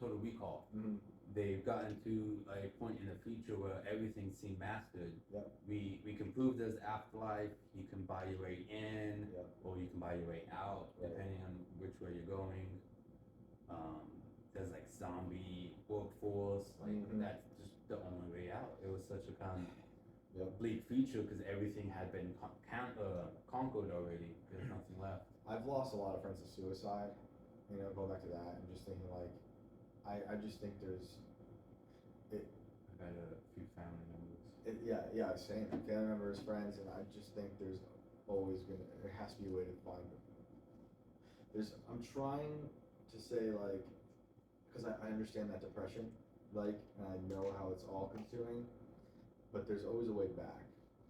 Total Recall. Mhm. They've gotten to a point in the future where everything seemed mastered. Yep. We can prove there's afterlife. You can buy your way in, Yep. or you can buy your way out, Right. depending on which way you're going. There's like zombie workforce, like Mhm. that's just the only way out. It was such a kind of Yep. bleak future because everything had been conquered already. There's nothing left. I've lost a lot of friends to suicide. You know, going back to that and just thinking like, I just think there's I've had a few family members. yeah, same. Family members, friends, and I just think there has to be a way to find them. I'm trying to say like, because I understand that depression, like, and I know how it's all consuming, but there's always a way back,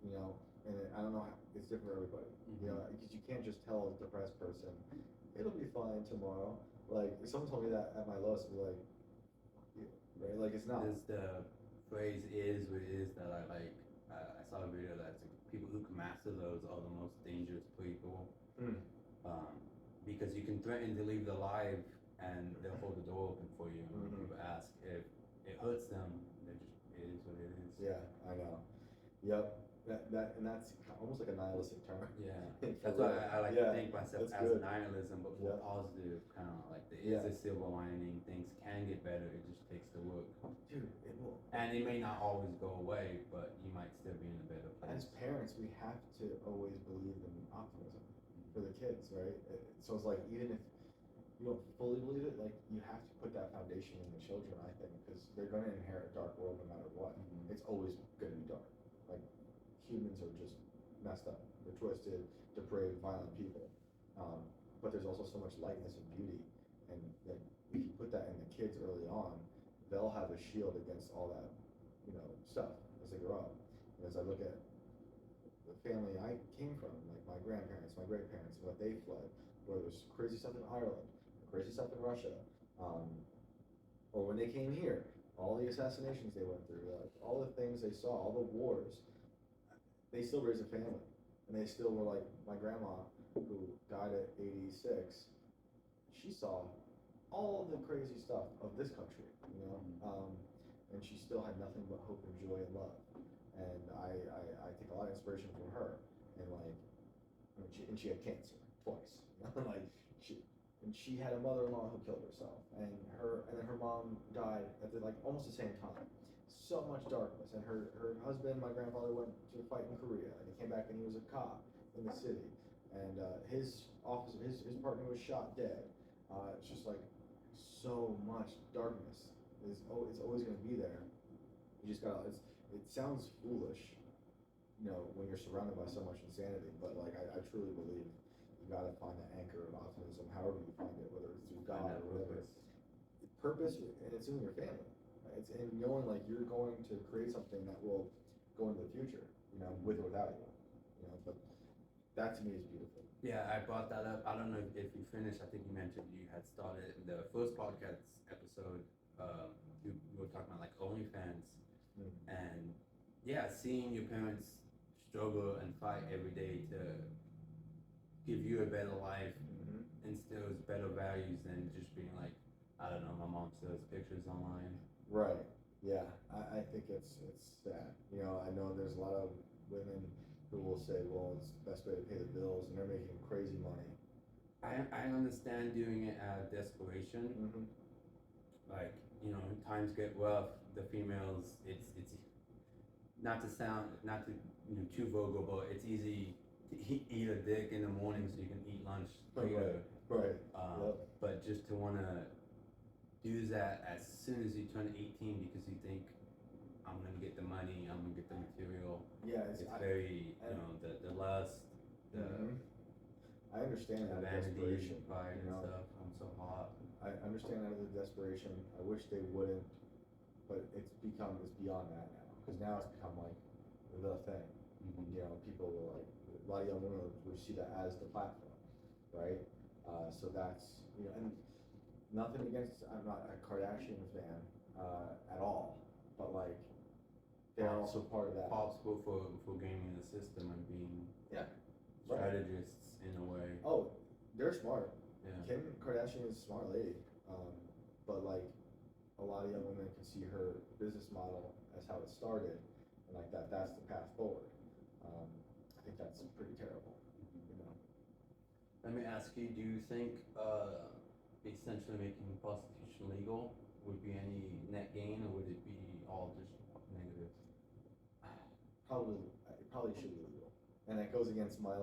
you know, and I don't know how, it's different for everybody, you know, because you can't just tell a depressed person, it'll be fine tomorrow. Like, if someone told me that at my lowest, I'd be like, yeah, right, like, it's not. There's the phrase is what it is that I like. I saw a video that's like, people who can master those are the most dangerous people. Mm. Because you can threaten to leave them alive and they'll hold the door open for you. And when Mhm. people ask if it hurts them, it is what it is. Yeah, I know. Yep. And that's almost like a nihilistic term. Yeah. For That's why real. I like Yeah, to think myself that's as good. nihilism, but more Yeah. positive, kind of like there is Yeah. a silver lining. Things can get better. It just takes the work. Dude, it will. And it may not always go away, but you might still be in a better As place. parents, we have to always believe in optimism for the kids, right? So it's like, even if you don't fully believe it, like, you have to put that foundation in the children, I think, because they're going to inherit a dark world no matter what. Mhm. It's always going to be dark. Like, humans are just messed up. They're twisted, depraved, violent people. But there's also so much lightness and beauty. And like, if you put that in the kids early on, they'll have a shield against all that, you know, stuff as they grow up. And as I look at the family I came from, like my grandparents, my great parents, what they fled, whether it was crazy stuff in Ireland, crazy stuff in Russia, or when they came here, all the assassinations they went through, like all the things they saw, all the wars, they still raised a family. And they still were like, my grandma, who died at 86, she saw all the crazy stuff of this country, you know, and she still had nothing but hope and joy and love. And I take a lot of inspiration from her. And like, she had cancer twice, you know, like she had a mother-in-law who killed herself, and then her mom died at almost the same time. So much darkness, and her husband, my grandfather, went to fight in Korea, and he came back and he was a cop in the city. and his officer, his partner was shot dead. It's just like so much darkness. It's always going to be there. You just gotta. It sounds foolish, when you're surrounded by so much insanity. But like I truly believe you gotta find the anchor of optimism, however you find it, whether it's through God or whatever. Purpose, and it's in your family. Right? It's in knowing like you're going to create something that will go into the future, with or without you. But that to me is beautiful. Yeah, I brought that up. I don't know if you finished. I think you mentioned you had started the first podcast episode. You were talking about like OnlyFans, and yeah, seeing your parents struggle and fight every day to give you a better life instills better values than just being like, I don't know, my mom sells pictures online. Right. Yeah. I think it's sad. I know there's a lot of women who will say, well, it's the best way to pay the bills, and they're making crazy money. I understand doing it out of desperation. Like, times get rough. The females, it's not to too vulgar, but it's easy to eat a dick in the morning so you can eat lunch later. Right. But just to want to do that as soon as you turn 18 because you think I'm gonna get the money, I'm gonna get the material. Yeah, it's very the lust, I understand the that vanity, desperation, pride and stuff. I'm so hot. I understand that as a desperation. I wish they wouldn't, but it's beyond that now, because now it's become like the thing. People will like, a lot of young women will see that as the platform, right? So that's and nothing against. I'm not a Kardashian fan at all, but like they're also part of that. Possible for gaming the system and being strategists in a way. Oh, they're smart. Yeah. Kim Kardashian is a smart lady, but like a lot of young women can see her business model as how it started, and like that's the path forward. I think that's pretty terrible. Let me ask you, do you think essentially making prostitution legal would be any net gain, or would it be all just negative? It probably should be legal, and it goes against my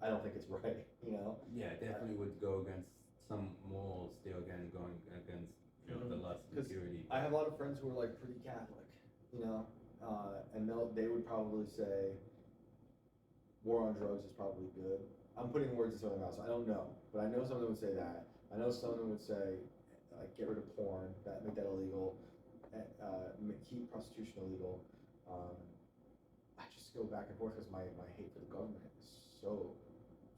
I don't think it's right. Yeah, it definitely would go against some morals. Still, again, going against the lust and purity. I have a lot of friends who are like pretty Catholic, and they would probably say war on drugs is probably good. I'm putting words in someone's mouth, so I don't know, but I know some of them would say that. I know some of them would say get rid of porn, make that illegal, keep prostitution illegal. I just go back and forth because my hate for the government is so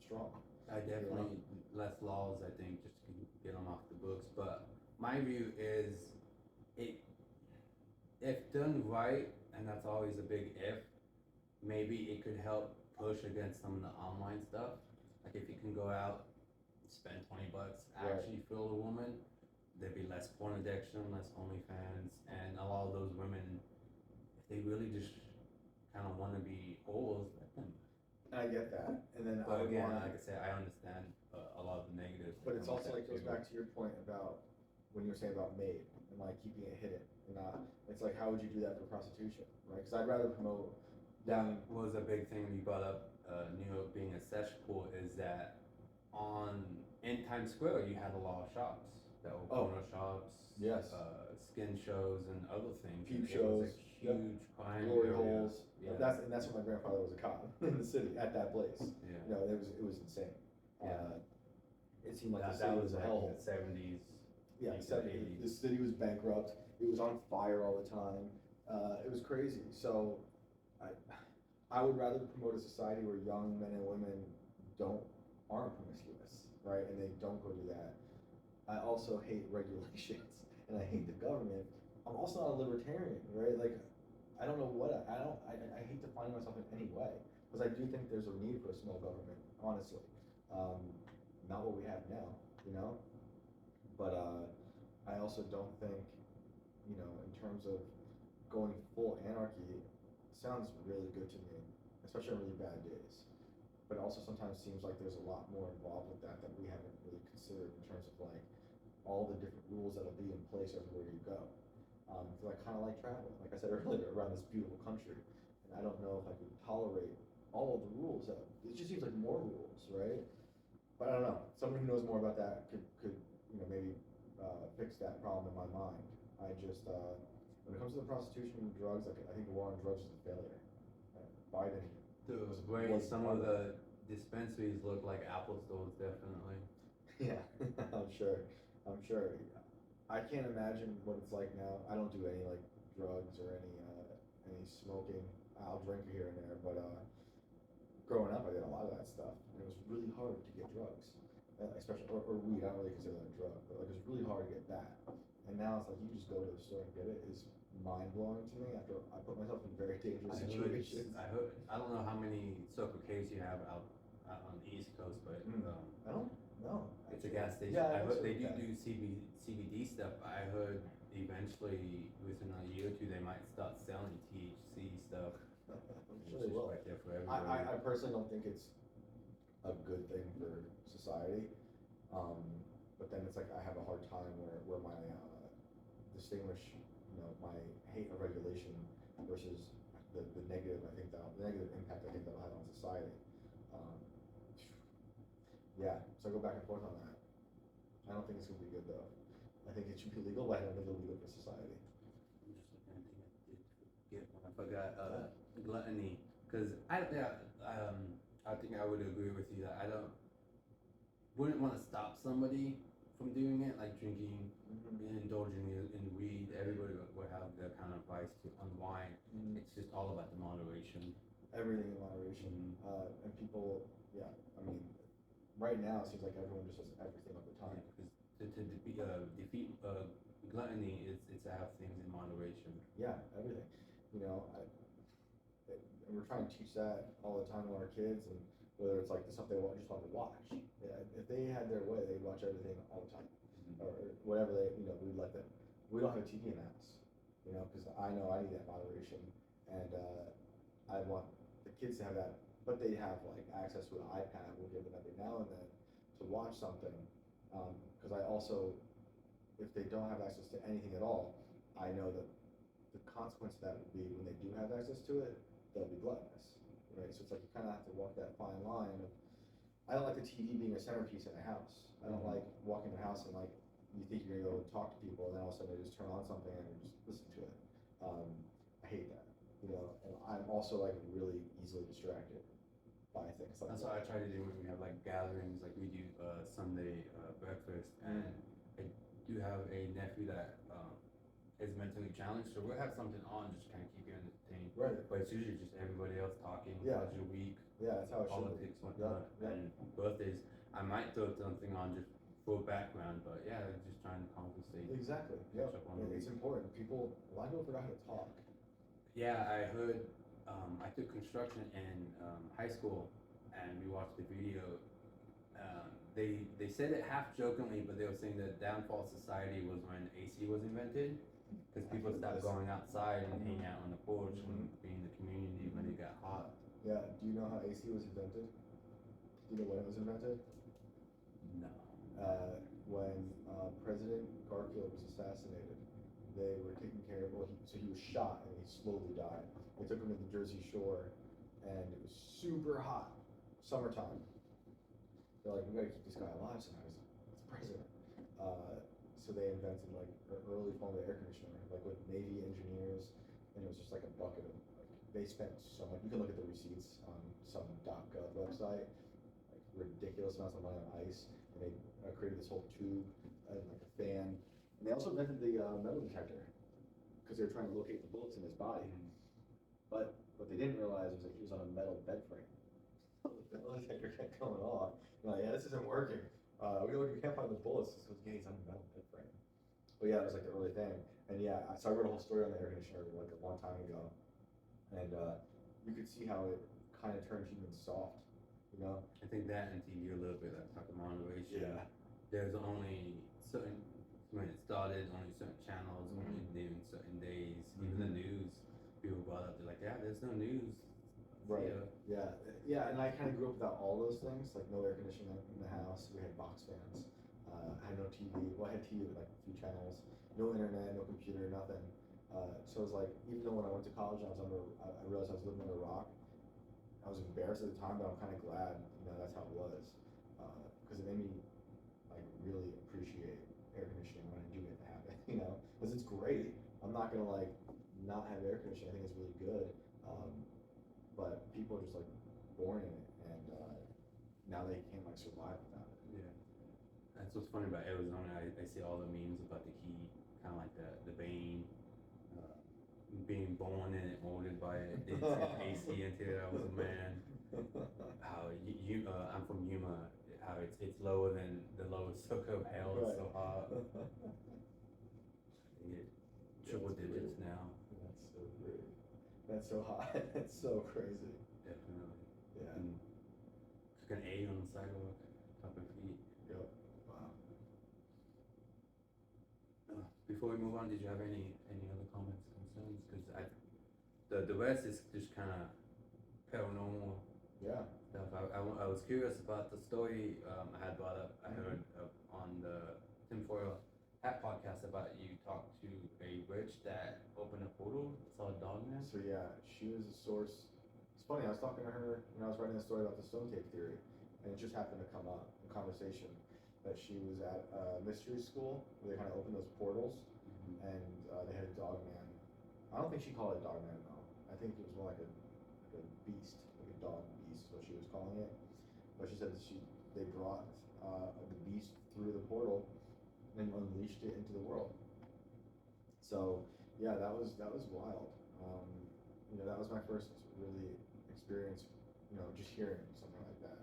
strong. I definitely less laws. I think just to get them off the books. But my view is, if done right, and that's always a big if, maybe it could help push against some of the online stuff. Like if you can go out, spend $20, actually feel a woman, there'd be less porn addiction, less OnlyFans, and a lot of those women, if they really just kind of want to be whores, let them. I get that, and then like I said, I understand a lot of the negatives. But it's also like goes back to your point about when you were saying about maid and like keeping it hidden and not. It's like, how would you do that for prostitution, right? Because I'd rather promote. That was a big thing you brought up. New York being a cesspool is that in Times Square you had a lot of shops that were porno shops, skin shows and other things. Peep shows, huge crime glory holes. Yeah. That's when my grandfather was a cop in the city at that place. Yeah. It was insane. Yeah. It seemed like the city was a hellhole. The 70s. Yeah, 70s. The city was bankrupt. It was on fire all the time. It was crazy. So I would rather promote a society where young men and women aren't promiscuous, right? And they don't go do that. I also hate regulations and I hate the government. I'm also not a libertarian, right? Like, I don't know what I hate defining myself in any way, because I do think there's a need for a small government, honestly. Not what we have now, But I also don't think, in terms of going full anarchy, sounds really good to me, especially on really bad days. But it also sometimes seems like there's a lot more involved with that we haven't really considered in terms of like all the different rules that'll be in place everywhere you go. Because I kind of like traveling, like I said earlier, around this beautiful country, and I don't know if I could tolerate all of the rules. It just seems like more rules, right? But I don't know. Someone who knows more about that could maybe fix that problem in my mind. I just when it comes to the prostitution and drugs, like I think the war on drugs is a failure. Biden. The way some of the dispensaries look like Apple stores, definitely. Yeah, I'm sure. I'm sure. I can't imagine what it's like now. I don't do any like drugs or any smoking. I'll drink here and there, but growing up, I did a lot of that stuff. And it was really hard to get drugs, especially or weed. I don't really consider that a drug, but like it was really hard to get that. And now it's like you just go to the store and get it. Is mind blowing to me after I put myself in very dangerous situations. I don't know how many Circle K's you have out on the East Coast, but I don't know. It's a gas station. Yeah, I heard they do CBD stuff. I heard eventually within a year or two they might start selling THC stuff. I'm sure they will. Right there for everybody. I personally don't think it's a good thing for society. But then it's like I have a hard time where my distinguish my hate of regulation versus the negative the negative impact I think that'll have on society. Yeah, so I go back and forth on that. I don't think it's gonna be good though. I think it should be legal, but I don't think it'll be good for society. I'm just looking at I forgot gluttony, because I think I would agree with you that wouldn't want to stop somebody from doing it, like drinking, indulging in weed. Everybody would have their kind of vice to unwind. It's just all about the moderation. Everything in moderation, and people, yeah. I mean, right now it seems like everyone just does everything all the time. Because to defeat gluttony is to have things in moderation. Yeah, everything. And we're trying to teach that all the time to our kids, and whether it's like the stuff they just want to watch. Yeah, if they had their way, they'd watch everything all the time, or whatever we'd let them. We don't have a TV in the house, because I know I need that moderation, and I want the kids to have that, but they have like access to an iPad. We'll give them every now and then to watch something, because I also, if they don't have access to anything at all, I know that the consequence of that would be when they do have access to it, they'll be gluttonous, right? So it's like you kind of have to walk that fine line of, I don't like the TV being a centerpiece in a house. I don't like walking in the house and like, you think you're gonna go talk to people and then all of a sudden they just turn on something and you just listen to it. I hate that, and I'm also like really easily distracted by things like That's that. what I try to do when we have like gatherings, like we do Sunday breakfast, and I do have a nephew that is mentally challenged, so we'll have something on just kind of keep you entertained. Right. But it's usually just everybody else talking. Yeah. How's your week? Yeah, that's how it should be. Politics, whatnot. And birthdays, I might throw something on just for background, but yeah, just trying to compensate. Exactly. Yeah. It's important. A lot of people forgot how to talk. Yeah, I heard. I took construction in high school, and we watched the video. They said it half jokingly, but they were saying that downfall of society was when AC was invented, because people stopped going outside and hanging out on the porch and being in the community when it got hot. Yeah. Do you know how AC was invented? Do you know when it was invented? No. When President Garfield was assassinated, they were taking care of. So he was shot and he slowly died. They took him to the Jersey Shore, and it was super hot, summertime. They're like, we gotta keep this guy alive somehow. He's president. So they invented like an early form of air conditioner, like with Navy engineers, and it was just like a bucket of. They spent so much. You can look at the receipts on some .gov website, like ridiculous amounts of money on ice, and they created this whole tube and like a fan. And they also invented the metal detector because they were trying to locate the bullets in his body. But what they didn't realize was that he was on a metal bed frame. The metal detector kept going off. They're like, yeah, this isn't working. We can't find the bullets. He goes, yeah, he's on a metal bed frame. But yeah, it was like the early thing. And yeah, so I wrote a whole story on the air conditioner like a long time ago. And you could see how it kind of turned humans soft, I think that and TV a little bit, like talking moderation. Yeah. There's only certain, when it started, only certain channels, only during certain days. Even the news, people brought up, they're like, yeah, there's no news. Right. Yeah. And I kind of grew up without all those things, like no air conditioning in the house. We had box fans. I had no TV. Well, I had TV with like a few channels. No internet, no computer, nothing. So it was like, even though when I went to college, I realized I was living under a rock. I was embarrassed at the time, but I'm kind of glad, that's how it was, because it made me like really appreciate air conditioning when I do get to have it, because it's great. I'm not gonna like not have air conditioning. I think it's really good, but people are just like born in it, and now they can't like survive without it. Yeah, that's what's funny about Arizona. I see all the memes about the heat, kind of like the Bane. Being born and molded by it. It's AC until I was a man. How I'm from Yuma. How it's lower than the lowest circle of hell. It's so hot. You get triple digits now. That's so great. That's so hot. That's so crazy. Definitely. Yeah. And took an A on the sidewalk, top of feet. Yep. Wow. Before we move on, did you have any other comments, concerns? Because the rest is just kind of paranormal. Yeah. Stuff. I was curious about the story I had brought up. I heard on the tinfoil hat podcast about you talked to a witch that opened a portal, saw a dog man. So yeah, she was a source. It's funny, I was talking to her when I was writing a story about the stone tape theory, and it just happened to come up in conversation that she was at a mystery school where they kind of opened those portals, and they had a dog man. I don't think she called it dog man though. I think it was more like a beast, like a dog beast, what she was calling it. But she said that they brought the beast through the portal and unleashed it into the world. So yeah, that was wild. That was my first really experience, just hearing something like that.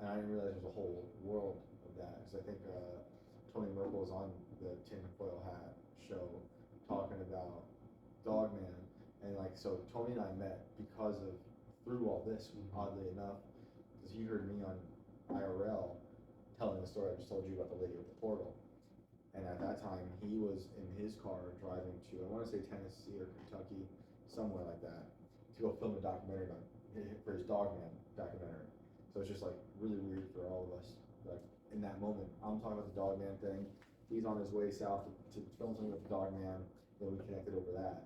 And I didn't realize there was a whole world of that, because I think Tony Merkel was on the tinfoil hat show talking about Dogman, and so Tony and I met through all this, oddly enough, because he heard me on IRL telling the story I just told you about the lady with the portal. And at that time, he was in his car driving to, I want to say Tennessee or Kentucky, somewhere like that, to go film a documentary for his Dogman documentary. So it's just like really weird for all of us. Like in that moment, I'm talking about the Dogman thing. He's on his way south to film something with the Dogman. Then we connected over that.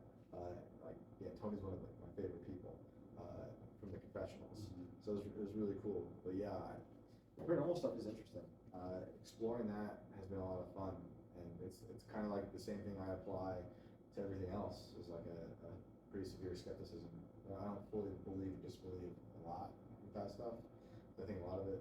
Tony's one of my favorite people from the confessionals. So it was really cool. But yeah, the paranormal stuff is interesting. Exploring that has been a lot of fun. And it's kind of like the same thing I apply to everything else, is like a pretty severe skepticism. I don't fully believe or disbelieve a lot with that stuff. I think a lot of it.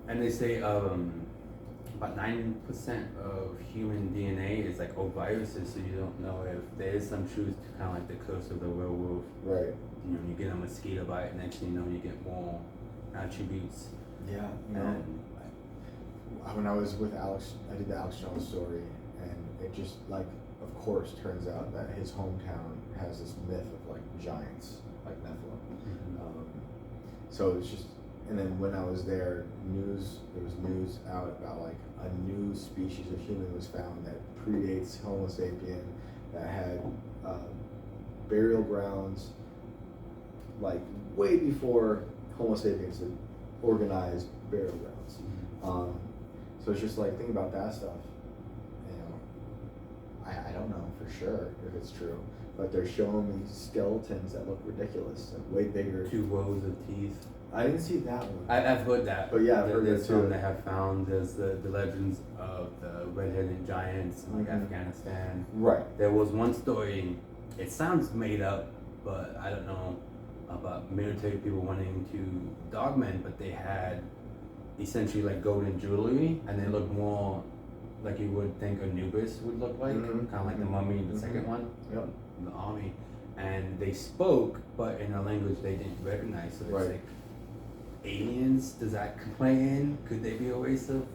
And they say about 90% of human DNA is like old viruses, so you don't know if there is some truth to kind of like the curse of the werewolf. Right. You get a mosquito bite, next thing you know, you get more attributes. Yeah. When I was with Alex, I did the Alex Jones story, and it just of course, turns out that his hometown has this myth of like giants, like Nephilim. So it's just, and then when I was there, there was news out about like a new species of human was found that predates Homo sapien, that had burial grounds like way before Homo sapiens had organized burial grounds. So it's just like, thinking about that stuff, I don't know for sure if it's true, but they're showing me skeletons that look ridiculous, like way bigger. 2 rows of teeth. I didn't see that one. I've heard that. But yeah, I've heard there's that too. some they have found. There's the legends of the red-headed giants in like Afghanistan. Right. There was one story, it sounds made up, but I don't know, about military people wanting to dogmen, but they had essentially like golden jewelry, and they looked more like you would think Anubis would look like, kind of like the mummy in the second one, the army. And they spoke, but in a language they didn't recognize. So it's like, aliens, does that play in? Could they be a race of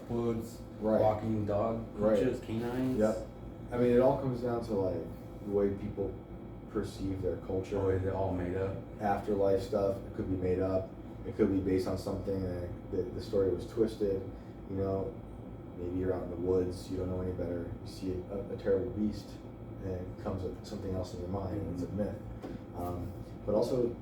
woods, walking dog creatures, canines? Yep. I mean, it all comes down to like the way people perceive their culture. Or is it all made up? Afterlife stuff, it could be made up. It could be based on something and the story was twisted. Maybe you're out in the woods, you don't know any better, you see a terrible beast, and it comes with something else in your mind, and it's a myth. But also,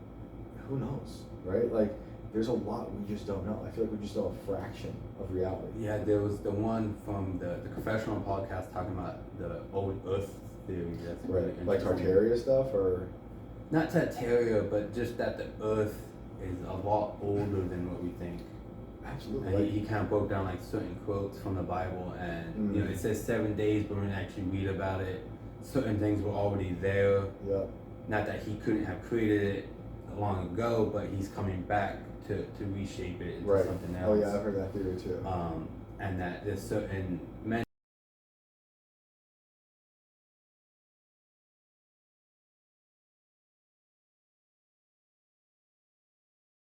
who knows, right? Like, there's a lot we just don't know. I feel like we just know a fraction of reality. Yeah, there was the one from the Confessional podcast talking about the old Earth theory. That's really like Tartaria stuff, or not Tartaria, but just that the Earth is a lot older than what we think. Absolutely. And Like, he kind of broke down like certain quotes from the Bible, and you know it says 7 days, but when you actually read about it, certain things were already there. yeah. Not that he couldn't have created it long ago, but he's coming back to reshape it into Right. something else. Oh yeah, I've heard that theory too. And that there's certain